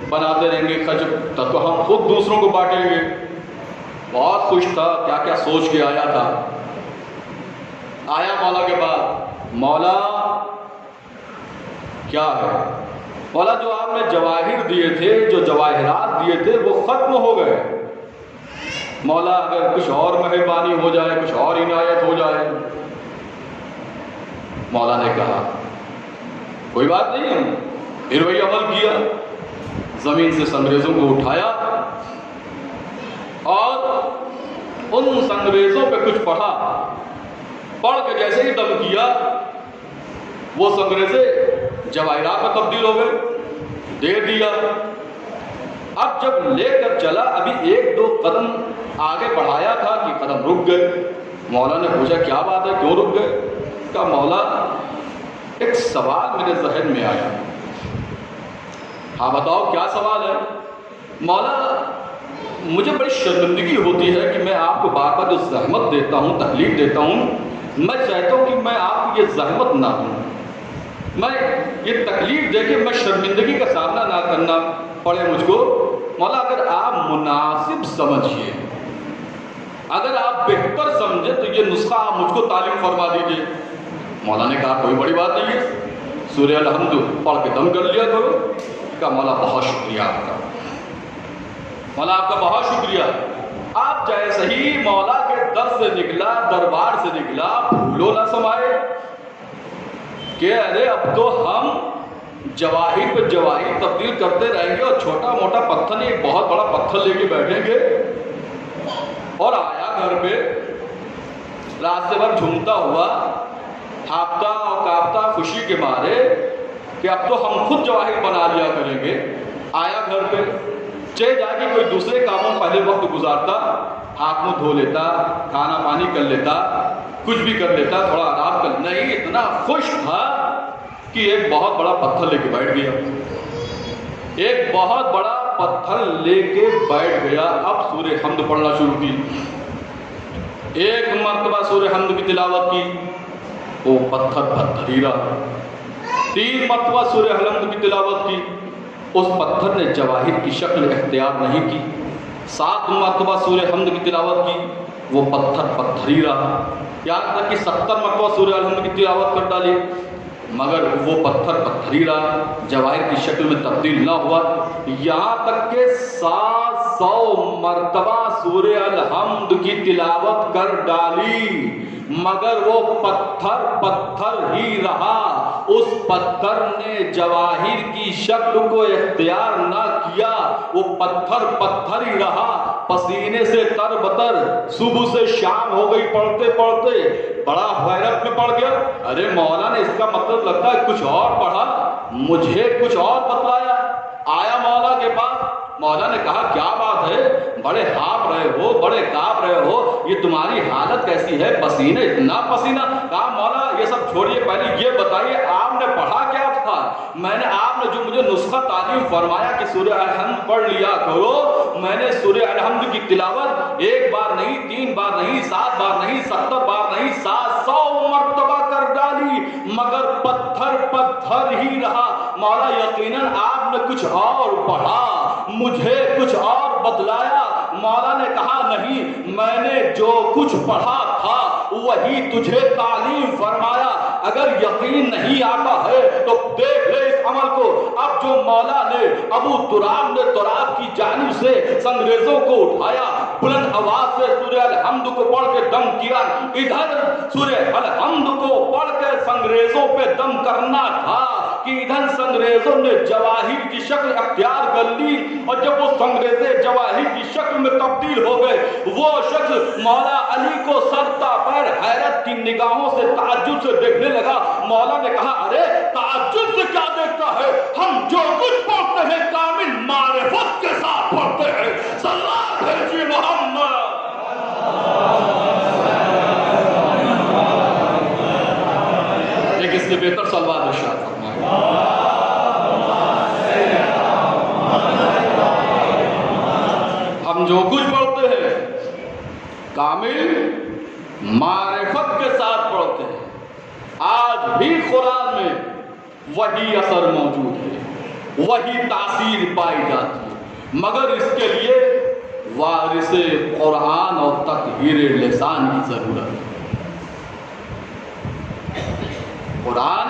بناتے رہیں گے خرچ، تب تو ہم خود دوسروں کو بانٹیں گے. بہت خوش تھا، کیا کیا سوچ کے آیا تھا. آیا مولا کے بعد، مولا کیا ہے؟ مولا جو آپ نے جواہر دیے تھے، جو جواہرات دیے تھے وہ ختم ہو گئے. مولا اگر کچھ اور مہربانی ہو جائے، کچھ اور عنایت ہو جائے. مولا نے کہا کوئی بات نہیں. پھر وہی عمل کیا، زمین سے سنگریزوں کو اٹھایا اور ان سنگریزوں پہ کچھ پڑھا. پڑھ کے جیسے ہی دم کیا وہ سنگریزے جواہرات میں تبدیل ہو گئے. دے دیا. اب جب لے کر چلا، ابھی ایک دو قدم آگے بڑھایا تھا کہ قدم رک گئے. مولا نے پوچھا کیا بات ہے، کیوں رک گئے؟ کہا مولا ایک سوال میرے ذہن میں آیا. ہاں بتاؤ کیا سوال ہے؟ مولا مجھے بڑی شرمندگی ہوتی ہے کہ میں آپ کو بار بار جو زحمت دیتا ہوں، تکلیف دیتا ہوں، میں چاہتا ہوں کہ میں آپ کی یہ زحمت نہ ہوں، میں یہ تکلیف دے کے میں شرمندگی کا سامنا نہ کرنا پڑے مجھ کو. مولا اگر آپ مناسب سمجھیے، اگر آپ بہتر سمجھے تو یہ نسخہ آپ مجھ کو تعلیم فرما دیجیے. مولا نے کہا کوئی بڑی بات نہیں ہے، سورہ الحمد پڑھ کے دم کر لیا کرو. کہا مولا بہت شکریہ آپ کا، مولا آپ کا بہت شکریہ. آپ جیسے ہی مولا کے در سے نکلا، دربار سے نکلا، پھولوں نہ سمائے کہ ارے اب تو ہم جواہر پہ جواہر تبدیل کرتے رہیں گے اور چھوٹا موٹا پتھر نہیں ایک بہت بڑا پتھر لے کے بیٹھیں گے. اور آیا گھر پہ راستے بھر جھومتا ہوا، ہاپتا اور کاپتا خوشی کے مارے کہ اب تو ہم خود جواہر بنا لیا کریں گے. آیا گھر پہ چاہے جا کے کوئی دوسرے کاموں پہلے وقت گزارتا، ہاتھ منہ دھو لیتا، کھانا پانی کر لیتا، کچھ بھی کر لیتا، تھوڑا آرام کر، نہیں اتنا خوش تھا کہ ایک بہت بڑا پتھر لے کے بیٹھ گیا. ایک بہت بڑا پتھر لے کے بیٹھ گیا. اب سورہ حمد پڑھنا شروع کی. ایک مرتبہ سورہ حمد کی تلاوت کی، وہ پتھر پتھر ہی رہا. 3 مرتبہ سورہ حمد کی تلاوت کی، اس پتھر نے جواہر کی شکل اختیار نہیں کی. 7 مرتبہ سورہ حمد کی تلاوت کی، وہ پتھر پتھر ہی رہا. یہاں تک کہ 70 مرتبہ سورہ حمد کی تلاوت کر ڈالی، مگر وہ پتھر پتھر ہی رہا، جواہر کی شکل میں تبدیل نہ ہوا. یہاں تک کہ 700 مرتبہ سورہ الحمد کی تلاوت کر ڈالی، مگر وہ پتھر پتھر ہی رہا. اس پتھر نے جواہر کی شکل کو اختیار نہ کیا، وہ پتھر پتھر ہی رہا. پسینے سے تر بتر صبح سے شام ہو گئی پڑھتے پڑھتے، بڑا حیرت میں پڑ گیا. ارے مولا نے اس کا مطلب لگتا ہے کچھ اور پڑھا، مجھے کچھ اور بتلایا. آیا مولا کے پاس، مولا نے کہا کیا بات ہے، بڑے ہانپ رہے ہو، بڑے کانپ رہے ہو، یہ تمہاری حالت کیسی ہے، پسینے اتنا پسینہ. کہا مولا یہ سب چھوڑیے، پہلے یہ بتائیے آپ نے پڑھا کیا تھا. میں نے آپ نے جو مجھے نسخہ تعلیم فرمایا کہ سورہ الحمد پڑھ لیا کرو، میں نے سورہ الحمد کی تلاوت 1 بار نہیں، 3 بار نہیں، 7 بار نہیں، 70 بار نہیں، 700 مرتبہ کر ڈالی، مگر پتھر پتھر ہی رہا. مولا یقیناً آپ نے کچھ اور پڑھا، مجھے کچھ اور بتلایا. مولا نے کہا نہیں، میں نے جو کچھ پڑھا تھا وہی تجھے تعلیم فرمایا. اگر یقین نہیں آتا ہے تو دیکھ لے اس عمل کو. اب جو مولا نے ابو تراب نے تراب کی جانب سے سنگریزوں کو اٹھایا، بلند آواز سے سورہ الحمد کو پڑھ کے دم کیا، ادھر سورہ الحمد کو پڑھ کے سنگریزوں پہ دم کرنا تھا کہ ادھر سنگریزوں نے جواہر کی شکل اختیار کر لی. اور جب وہ سنگریزے جواہر کی شکل میں تبدیل ہو گئے، وہ شخص مولا علی کو سرتا پر حیرت کی نگاہوں سے تعجب سے دیکھنے لگا. مولا نے کہا ارے تعجب سے کیا دیکھتا ہے، ہم جو کچھ پڑھتے ہیں کامل معرفت کے ساتھ پڑھتے ہیں. صلوات بھیجیے محمد. ایک اس سے بہتر صلوات ارشاد فرمائے. ہم جو کچھ پڑھتے ہیں کامل معرفت کے ساتھ پڑھتے ہیں. آج بھی قرآن میں وہی اثر موجود ہے، وہی تاثیر پائی جاتی ہے، مگر اس کے لیے وارث قرآن اور تطہیر لسان کی ضرورت ہے. قرآن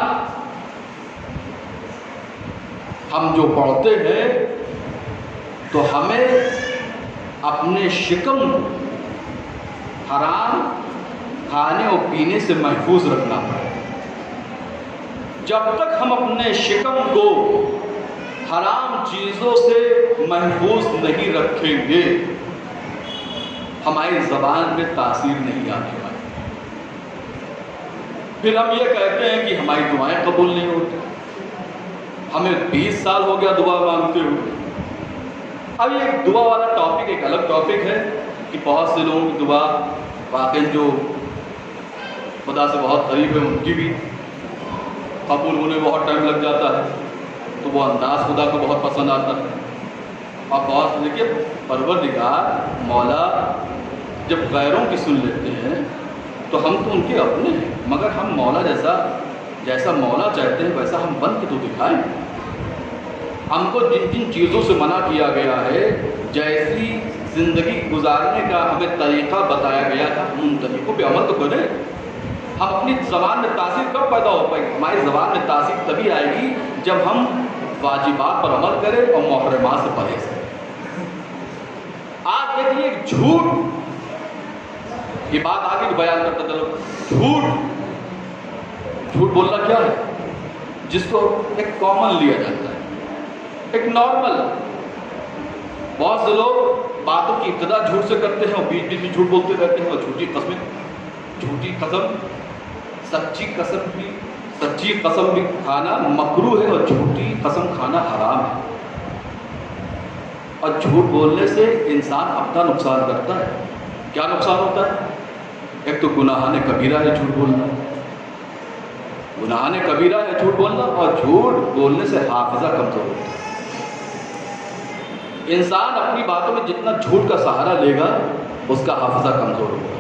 ہم جو پڑھتے ہیں تو ہمیں اپنے شکم حرام کھانے اور پینے سے محفوظ رکھنا پڑے. جب تک ہم اپنے شکم کو حرام چیزوں سے محفوظ نہیں رکھیں گے، ہماری زبان میں تاثیر نہیں آنے والی. پھر ہم یہ کہتے ہیں کہ ہماری دعائیں قبول نہیں ہوتی. ہمیں 20 سال ہو گیا دعا مانگتے ہوئے. اب یہ دعا والا ٹاپک ایک الگ ٹاپک ہے کہ بہت سے لوگوں کی دعا واقعی جو خدا سے بہت قریب ہے ان کی بھی قبول ہونے میں بہت ٹائم لگ جاتا ہے. تو وہ انداز خدا کو بہت پسند آتا ہے. آپ بہت دیکھیے پروردگار مولا جب غیروں کی سن لیتے ہیں تو ہم تو ان کے اپنے ہیں، مگر ہم مولا جیسا مولا چاہتے ہیں ویسا ہم بن کے تو دکھائیں. ہم کو جن جن چیزوں سے منع کیا گیا ہے، جیسی زندگی گزارنے کا ہمیں طریقہ بتایا گیا تھا، ہم ان طریقوں پہ عمل تو کریں. ہم اپنی زبان میں تاثیر کب پیدا ہو پائے گی؟ ہماری زبان میں تاثیر تبھی آئے گی جب ہم واجبات پر عمل کریں اور محرمات سے پرہیز کریں. آج آگے تھی ایک جھوٹ، یہ بات آگے بیان کرتا چلو، جھوٹ بولنا کیا ہے؟ جس کو ایک کامن لیا جاتا ہے، ایک نارمل. بہت سے لوگ باتوں کی ابتدا جھوٹ سے کرتے ہیں اور بیچ بیچ میں جھوٹ بولتے رہتے ہیں، اور جھوٹی قسم سچی قسم بھی کھانا مکروہ ہے، اور جھوٹی قسم کھانا حرام ہے. اور جھوٹ بولنے سے انسان اپنا نقصان کرتا ہے. کیا نقصان ہوتا ہے؟ ایک تو گناہان کبیرہ ہے جھوٹ بولنا، اور جھوٹ بولنے سے حافظہ کمزور ہوتا ہے. انسان اپنی باتوں میں جتنا جھوٹ کا سہارا لے گا اس کا حافظہ کمزور ہوگا.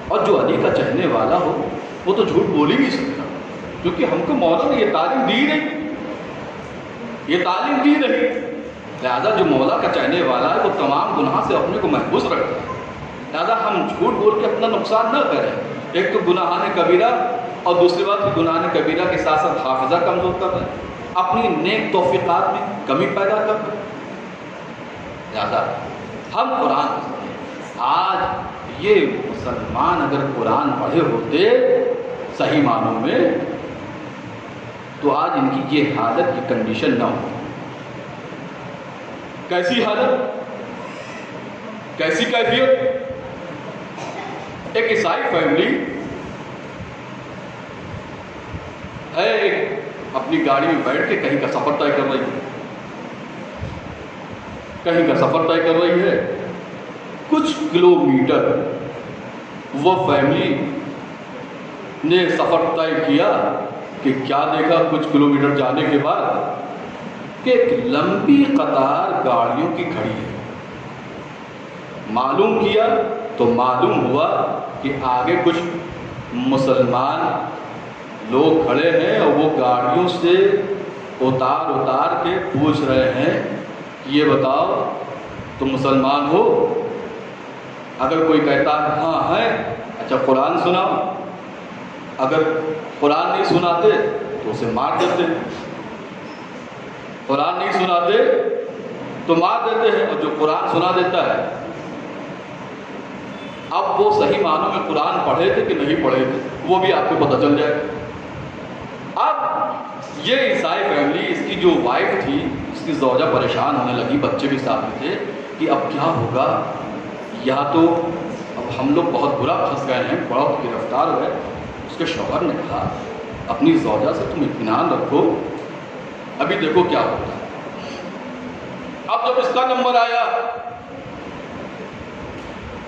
اور جو علی کا چاہنے والا ہو وہ تو جھوٹ بول ہی نہیں سکتا، کیونکہ ہم کو مولا نے یہ تعلیم دی نہیں. لہذا جو مولا کا چاہنے والا ہے وہ تمام گناہ سے اپنے کو محفوظ رکھتا ہے. لہذا ہم جھوٹ بول کے اپنا نقصان نہ کریں. ایک تو گناہان کبیرہ، اور دوسری بات کہ گناہان کبیرہ کے ساتھ ساتھ حافظہ کمزور کر رہے ہیں، اپنی نیک توفیقات میں کمی پیدا کر رہے ہیں. لہذا ہم قرآن، آج یہ مسلمان اگر قرآن پڑھے ہوتے صحیح معنوں میں تو آج ان کی یہ حالت، یہ کنڈیشن نہ ہو. کیسی حالت، کیسی کیفیت؟ ایک عیسائی فیملی ہے، ایک اپنی گاڑی میں بیٹھ کے کہیں کا سفر طے کر رہی ہے. کچھ کلومیٹر وہ فیملی نے سفر طے کیا کہ کیا دیکھا کچھ کلومیٹر جانے کے بعد کہ ایک لمبی قطار گاڑیوں کی کھڑی ہے. معلوم کیا تو معلوم ہوا کہ آگے کچھ مسلمان لوگ کھڑے ہیں اور وہ گاڑیوں سے اتار کے پوچھ رہے ہیں کہ یہ بتاؤ تم مسلمان ہو؟ اگر کوئی کہتا ہے ہاں ہے، اچھا قرآن سناؤ. اگر قرآن نہیں سناتے تو اسے مار دیتے ہیں، قرآن نہیں سناتے تو مار دیتے ہیں. اور جو قرآن سنا دیتا ہے، اب وہ صحیح معنوں میں قرآن پڑھے تھے کہ نہیں پڑھے تھے وہ بھی آپ کو پتہ چل جائے گا. اب یہ عیسائی فیملی، اس کی جو وائف تھی، اس کی زوجہ پریشان ہونے لگی، بچے بھی ساتھ میں تھے کہ اب کیا ہوگا. یا تو اب ہم لوگ بہت برا پھنس گئے ہیں، بہت گرفتار ہوئے. اس کے شوہر نے کہا اپنی زوجہ سے تم اطمینان رکھو، ابھی دیکھو کیا ہوتا ہے. اب جب اس کا نمبر آیا،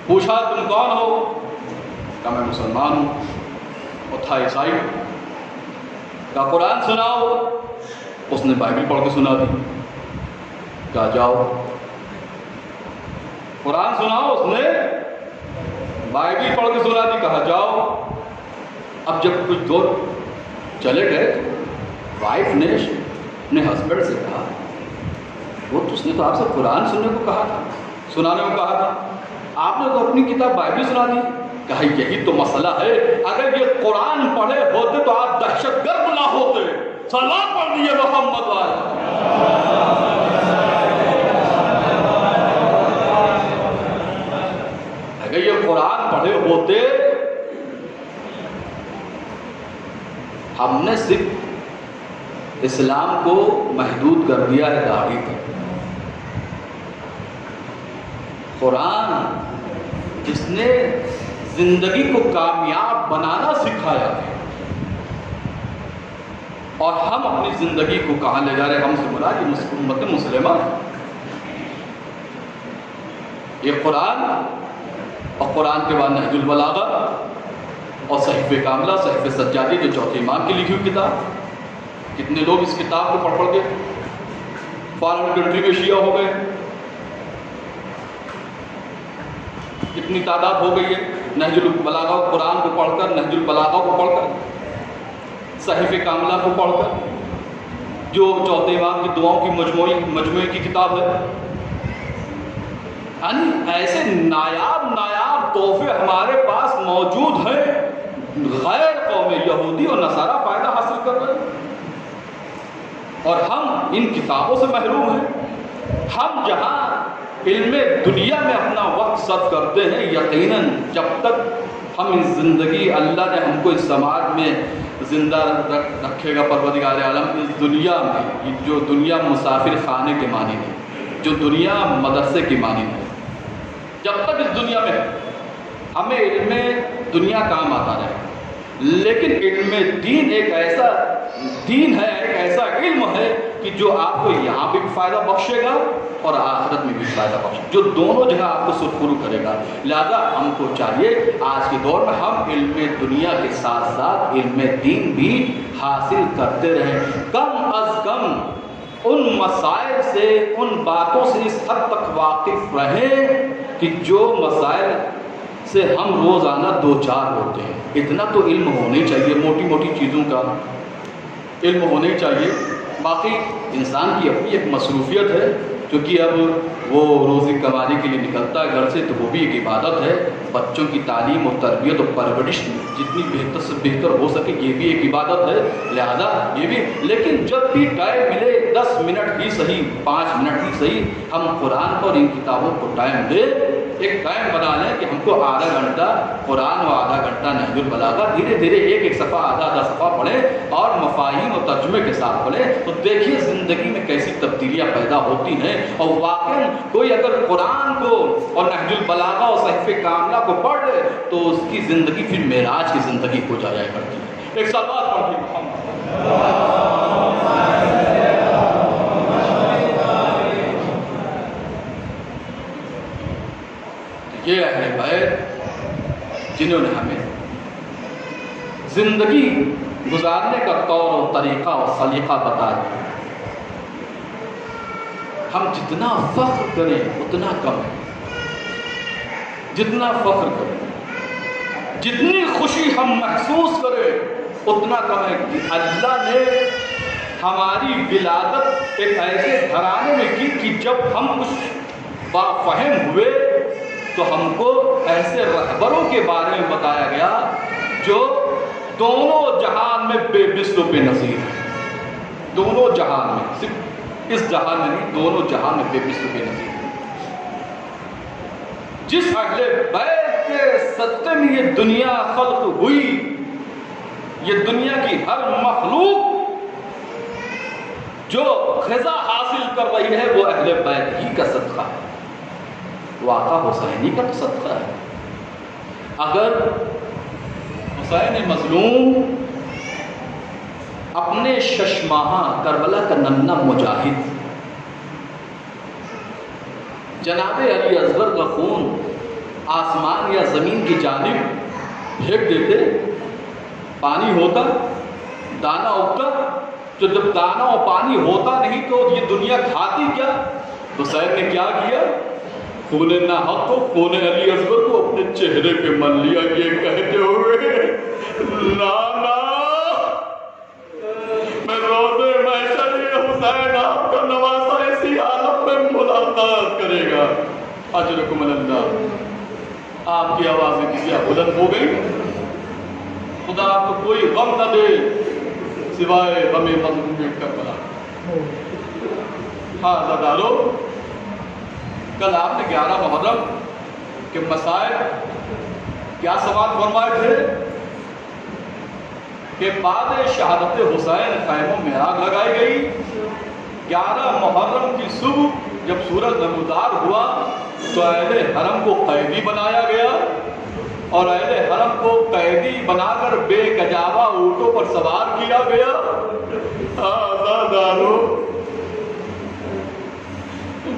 پوچھا تم کون ہو؟ کہا میں مسلمان ہوں. اور تھا عیسائی. کہا قرآن سناؤ. اس نے بائبل پڑھ کے سنا دی. کہا جاؤ قرآن سناؤ. اس نے بائبل پڑھ کے سنا دی. کہا جاؤ. اب جب کچھ دور چلے گئے تو وائف نے اپنے ہسبینڈ سے کہا وہ تو اس نے تو آپ سے قرآن سننے کو کہا تھا، سنانے کو کہا تھا، آپ نے تو اپنی کتاب بائبل سنا دی. کہا یہی تو مسئلہ ہے، اگر یہ قرآن پڑھے ہوتے تو آپ دہشت گرد نہ ہوتے. سلام پڑھ دیے محمد والے. اگر یہ قرآن پڑھے ہوتے، ہم نے صرف اسلام کو محدود کر دیا ہے داڑھی تک. قرآن جس نے زندگی کو کامیاب بنانا سکھایا ہے، اور ہم اپنی زندگی کو کہاں لے جا رہے ہیں؟ ہم سے مراد یہ امت مسلمہ ہے. یہ قرآن اور قرآن کے بعد نہج البلاغہ اور صحیفہ کاملہ، صحیفہ سجادی جو چوتھے امام کی لکھی ہوئی کتاب. کتنے لوگ اس کتاب کو پڑھ کے فارن کنٹری میں شیعہ ہو گئے، کتنی تعداد ہو گئی ہے. نہج البلاغہ قرآن کو پڑھ کر، نہج البلاغہ کو پڑھ کر، صحیفہ کاملہ کو پڑھ کر، جو چوتھے امام کی دعاؤں کی مجموعے کی کتاب ہے. یعنی ایسے نایاب تحفے ہمارے پاس موجود ہیں، غیر قوم یہودی اور نصارہ فائدہ حاصل کر رہے ہیں، اور ہم ان کتابوں سے محروم ہیں. ہم جہاں علم دنیا میں اپنا وقت صرف کرتے ہیں، یقیناً جب تک ہم اس زندگی اللہ نے ہم کو اس سماج میں زندہ رکھے گا پروردگار عالم، اس دنیا میں جو دنیا مسافر خانے کے معنی ہے، جو دنیا مدرسے کی معنی ہے، جب تک اس دنیا میں ہمیں علم دنیا کام آتا رہے، لیکن علم دین ایک ایسا دین ہے، ایک ایسا علم ہے کہ جو آپ کو یہاں بھی فائدہ بخشے گا اور آخرت میں بھی فائدہ بخشے گا، جو دونوں جگہ آپ کو سرخرو کرے گا۔ لہذا ہم کو چاہیے آج کے دور میں ہم علم دنیا کے ساتھ ساتھ علم دین بھی حاصل کرتے رہیں، کم از کم ان مسائل سے، ان باتوں سے اس حد تک واقف رہیں کہ جو مسائل سے ہم روزانہ دو چار ہوتے ہیں۔ اتنا تو علم ہونا چاہیے، موٹی موٹی چیزوں کا علم ہونا چاہیے۔ باقی انسان کی اپنی ایک مصروفیت ہے، کیونکہ اب وہ روزی کمانے کے لیے نکلتا ہے گھر سے، تو وہ بھی ایک عبادت ہے۔ بچوں کی تعلیم اور تربیت اور پرورش جتنی بہتر سے بہتر ہو سکے یہ بھی ایک عبادت ہے، لہذا یہ بھی۔ لیکن جب بھی ٹائم ملے، 10 منٹ ہی صحیح، 5 منٹ ہی صحیح، ہم قرآن پر ان کتابوں کو ٹائم دیں، ایک ٹائم بنا لیں کہ ہم کو آدھا گھنٹہ قرآن و آدھا گھنٹہ نہج البلاغہ، دھیرے دھیرے ایک ایک صفحہ آدھا صفحہ پڑھیں اور مفاہیم و ترجمے کے ساتھ پڑھیں، تو دیکھیے زندگی میں کیسی تبدیلیاں پیدا ہوتی ہیں۔ اور واقعاً کوئی اگر قرآن کو اور نہج البلاغہ اور صحیفہ کاملہ کو پڑھ لے تو اس کی زندگی پھر معراج کی زندگی ہو جایا کرتی ہے۔ ایک صلوات پڑھیے محمد۔ یہ اہل بیت جنہوں نے ہمیں زندگی گزارنے کا طور و طریقہ اور سلیقہ بتایا، ہم جتنا فخر کریں اتنا کم ہے، جتنا فخر کریں، جتنی خوشی ہم محسوس کریں اتنا کم ہے، کہ اللہ نے ہماری ولادت ایک ایسے گھرانے میں کی کہ جب ہم کچھ بافہم ہوئے تو ہم کو ایسے رہبروں کے بارے میں بتایا گیا جو دونوں جہان میں بے مثل و بے نظیر ہیں، دونوں جہان میں، صرف اس جہان میں نہیں، دونوں جہان میں بے مثل و بے نظیر ہیں۔ جس اہل بیت کے صدقے میں یہ دنیا خلق ہوئی، یہ دنیا کی ہر مخلوق جو غذا حاصل کر رہی ہے وہ اہل بیت ہی کا صدقہ ہے، وہ آقا حسینی کا تو صدقہ ہے۔ اگر حسین مظلوم اپنے ششماہاں کربلا کا ننھا مجاہد جناب علی اصغر کا خون آسمان یا زمین کی جانب پھینک دیتے، پانی ہوتا، دانا اگتا، تو جب دانا اور پانی ہوتا نہیں تو یہ دنیا کھاتی کیا؟ حسین نے کیا کیا؟ خون ناحق کو، خون علی اصغر کو اپنے چہرے پہ مل لیا، یہ کہتے ہوئے نانا میں روزے محشر حسین آپ کا نواسا اسی عالم میں ملاقات کرے گا، اجرکم اللہ۔ آپ کی آوازیں کیا بلند ہو گئی؟ خدا آپ کو کوئی غم نہ دے سوائے غم مظلوم کربلا۔ ہاں زدارو، کل آپ نے 11 محرم کے مسائل کیا سماعت فرمائے تھے کہ بعد شہادت حسین خیموں میں آگ لگائی گئی۔ 11 محرم کی صبح جب سورج نمودار ہوا تو اہل حرم کو قیدی بنایا گیا، اور اہل حرم کو قیدی بنا کر بے کجاوہ اونٹوں پر سوار کیا گیا۔ آزادارو،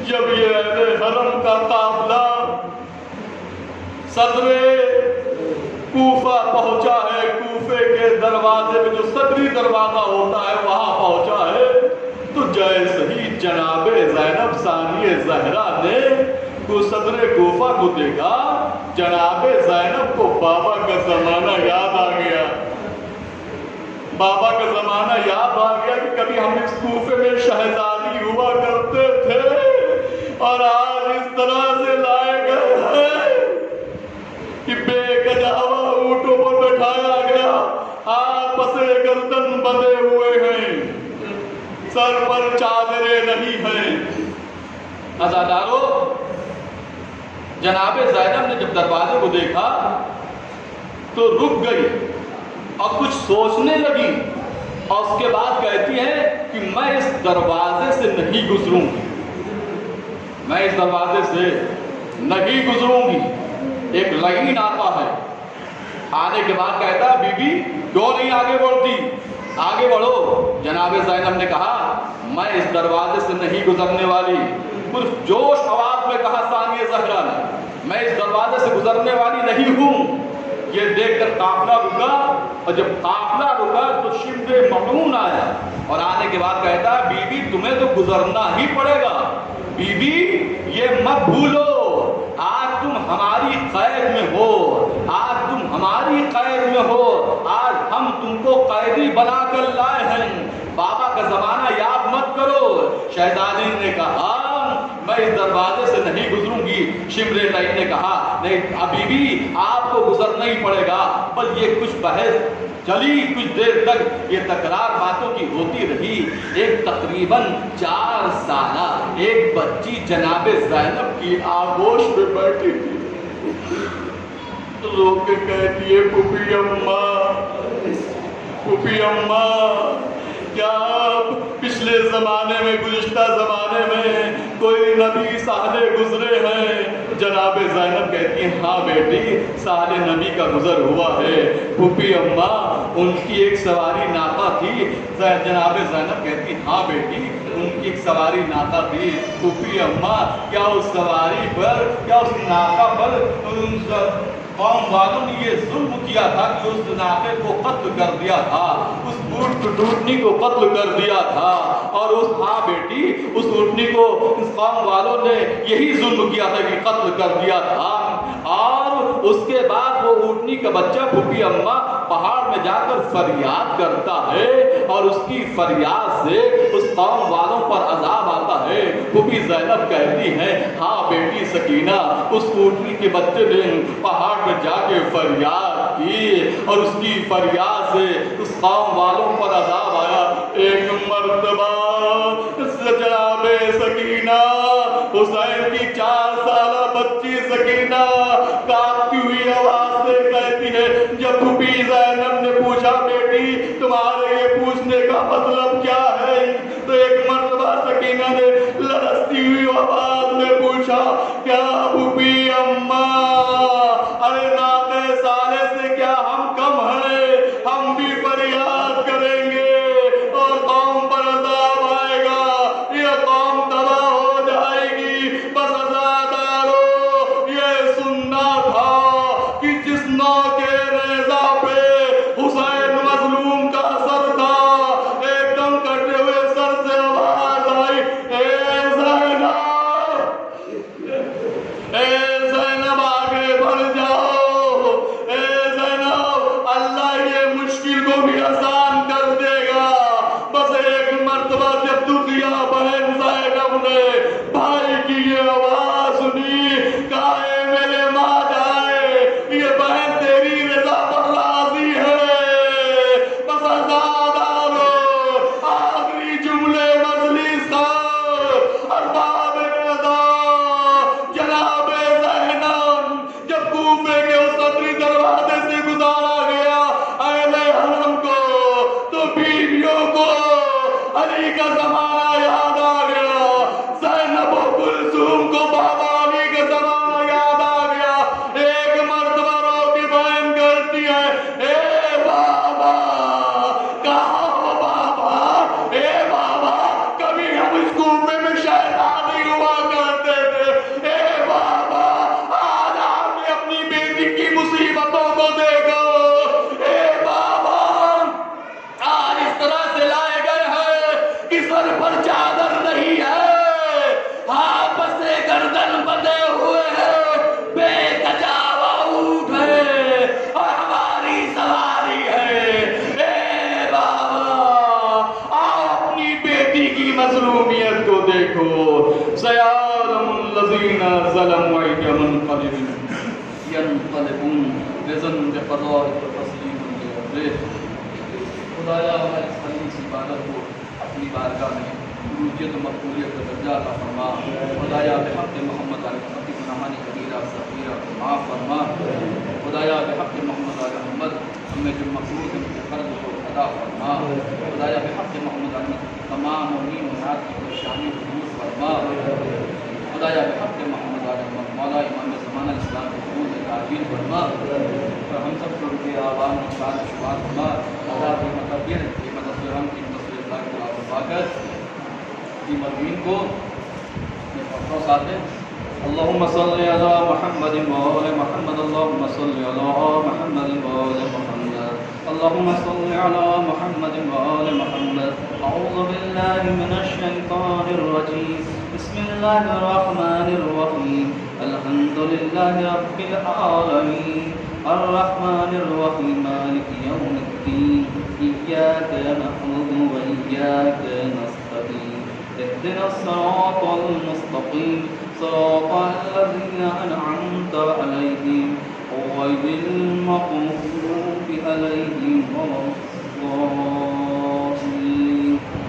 جب یہ اہل حرم کا قافلہ صدر کوفہ پہنچا ہے، کوفے کے دروازے میں جو صدری دروازہ ہوتا ہے وہاں پہنچا ہے، تو جیسے ہی جناب زینب ثانیہ زہرا نے صدر کوفہ کو دیکھا، جناب زینب کو بابا کا زمانہ یاد آ گیا، بابا کا زمانہ یاد آ گیا کہ کبھی ہم اس کوفے میں شہزادی ہوا کرتے تھے اور آج اس طرح سے لائے گئے ہیں کہ بے کجاوہ اونٹوں پر بٹھایا گیا، ہاتھ پسے گردن بندھے ہوئے ہیں، سر پر چادریں نہیں ہیں، عزادارو، جناب زینب نے جب دروازے کو دیکھا تو رک گئی اور کچھ سوچنے لگی، اور اس کے بعد کہتی ہے کہ میں اس دروازے سے نہیں گزروں گی، میں اس دروازے سے نہیں گزروں گی۔ ایک لعین آتا ہے، آنے کے بعد کہتا بی بی کیوں نہیں آگے بڑھتی، آگے بڑھو۔ جناب زینب نے کہا میں اس دروازے سے نہیں گزرنے والی، کچھ جوش آواز میں کہا ثانیہ زہرا نے، میں اس دروازے سے گزرنے والی نہیں ہوں۔ یہ دیکھ کر قافلہ رکا، اور جب قافلہ رکا تو شمر ملعون آیا، اور آنے کے بعد کہتا بی بی تمہیں تو گزرنا ہی پڑے گا، بی بی یہ مت بھولو آج تم ہماری قید میں ہو، آج تم ہماری قید میں ہو، آج ہم تم کو قیدی بنا کر لائے ہیں، بابا کا زمانہ یاد مت کرو۔ شہزادی نے کہا میں اس دروازے سے نہیں گزروں گی۔ شمر لعین نے کہا نہیں ابھی بھی آپ کو گزرنا ہی پڑے گا۔ پر یہ کچھ بحث چلی، کچھ دیر تک یہ تکرار باتوں کی ہوتی رہی۔ ایک تقریباً 4 سالہ ایک بچی جناب زینب کی آغوش میں بیٹھی تھی، رو کے کہتی ہے پھوپھی اماں، پھوپھی اماں، کیا پچھلے زمانے میں گزشتہ زمانے میں کوئی نبی سالے گزرے ہیں؟ جناب زینب کہتی ہیں ہاں بیٹی سالے نبی کا گزر ہوا ہے۔ پھوپھی اماں ان کی ایک سواری ناقہ تھی۔ جناب زینب کہتی ہاں بیٹی ان کی ایک سواری ناقہ تھی۔ پھوپھی اماں کیا اس سواری پر، کیا اس ناقہ پر قوم والوں نے یہ ظلم کیا تھا کہ اس ناقے کو قتل کر دیا تھا، اس اونٹ اونٹنی کو قتل کر دیا تھا، اور اس ہاں بیٹی اس اونٹنی کو اس قوم والوں نے یہی ظلم کیا تھا کہ قتل کر دیا تھا۔ اور اس کے بعد وہ اونٹنی کا بچہ پھوپھی اماں پہاڑ میں جا کر فریاد کرتا ہے، اور اس کی فریاد سے اس قوم والوں پر عذاب آتا ہے۔ پھوپھی زینب کہتی ہے ہاں بیٹی سکینہ اس اونٹنی کے بچے نے پہاڑ میں جا کے فریاد کی، اور اس کی فریاد سے اس قوم والوں پر عذاب آیا۔ ایک مرتبہ جناب سکینہ حسین کی 4 سالہ بچی سکینہ کانپتی ہوئی آواز سے کہتی ہے، جب پھوپھی زینب نے پوچھا بیٹی تمہارے یہ پوچھنے کا مطلب کیا ہے، تو ایک مرتبہ سکینہ نے لرزتی ہوئی آواز میں پوچھا کیا پھوپھی اماں ارے ناقے سالے سے کیا ہم کم ہیں، ہم بھی فریاد کریں گے اور قوم پر عذاب آئے گا، یہ قوم تباہ ہو جائے گی۔ بس عزادارو یہ سننا تھا کہ جس نو کے نیزہ پہ حسین مظلوم کا سر تھا، ایک دم کٹے ہوئے سر سے آواز آئی اے زینب، اے زینب آگے بڑھ جاؤ، اے زینب اللہ یہ مشکل کو بھی آسان کر دے گا۔ بس ایک مرتبہ جب دکھیا بہن زینب نے بھائی کی یہ آواز سنی، کہا اے میرے ماں جائے یہ بہن تیری رضا پر راضی ہے۔ بس عزادارو آخری جملے مجلس کا ارباب رضا جناب زینب جب کوفے کے اس صدری دروازے سے گزارا گیا اہل حرم کو، تو بیویوں کو علی کا زمانہ یاد آ گیا، زینب و کلثوم کو بابا علی کا زمانہ یاد آ گیا۔ ایک مرتبہ رو کے بہن کرتی ہے اے بابا کہاں ہو بابا، اے بابا کبھی ہم اس کوفے میں شہزادی نہیں ہوا کرتے تھے، اے بابا آج آپ نے اپنی بیٹی کی مصیبتوں کو دیکھو، اے بابا آج اس طرح سے لائے گئے ہیں کہ سر پر چادر نہیں ہے، ہاتھ سے گردن بندھے ہوئے ہیں، بے کجاوا اونٹ ہے اور ہماری سواری ہے۔ اے بابا آؤ اپنی بیٹی کی مظلومیت کو دیکھو۔ سیعلم الذین ظلموا أَيَّ مُنقَلِبٍ يَنقَلِبُونَ بِذَنبِ قَضَائِكَ تَسْلِيمًا لِأَمْرِكَ۔ خدایا ہماری اس خلیل سی عبادت کو اپنی بارگاہ میں عروجیت و مقبولیت کا درجہ عطا فرما خدایا بحق محمد علیہ محمد گناہان کبیرہ صغیرہ کو معاف فرما خدایا بحق محمد علیہ محمد ہمیں جو مقبول ہے مجھے قرض کو ادا فرما خدایا بحق محمد علیہ تمام امین و نات کی پریشانی کو دور فرما خدایا بحق محمد علیہ محمد مولا امام زمانہ اسلام کو قبول تعجیل فرما اور ہم سب کو کے عوام کی شاد شمار فرما اللہ کی مقبر کی مدد ہم کی تصویر اللہ کو آپ باقت کی مدین کو میں پڑھتا ہوں ساتھ ہیں اللہم صلی علی محمد وآل محمد اللہم صلی علی محمد وآل محمد اللہم صلی علی محمد وآل محمد اعوذ باللہ من الشیطان الرجیم بسم اللہ الرحمن الرحیم الحمد للہ رب العالمین الرحمن الرحیم مالک یوم الدین ایاک نعبد وإیاک نستعین اهدنا الصراط المستقیم صراط الذين أنعمت عليهم غير المغضوب عليهم ولا الضالين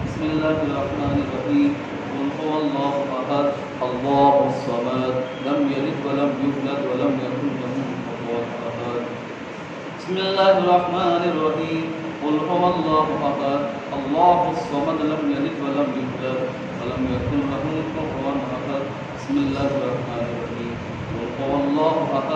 بسم الله الرحمن الرحيم قل هو الله أحد الله الصمد لم يلد ولم يولد ولم يكن له كفوا أحد بسم الله الرحمن الرحيم قل هو الله أحد الله الصمد لم يلد ولم يولد ولم يكن له كفوا أحد بسم الله الرحمن الرحيم قل هو الله أحد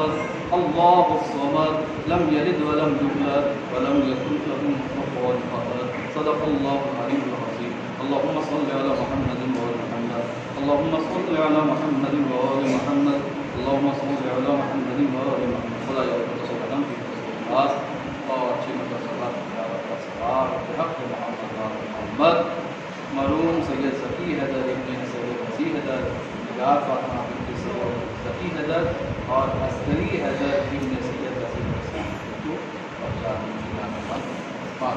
الله الصمد لم يلد ولم يولد ولم يكن له كفوا أحد صدق الله العلي العظيم اللهم صل على محمد وآل محمد اللهم صل على محمد وآل محمد اللهم صل على محمد وآل محمد خدا یا رسول اللہ کی خاص اور اچھی متصلات بحق محمد مرحوم سید ذکی حیدر ابن سید مسیح حیدر نگار فاطمہ بنت سید ذکی حیدر اور عسکری حیدر ابن سید مسیح اور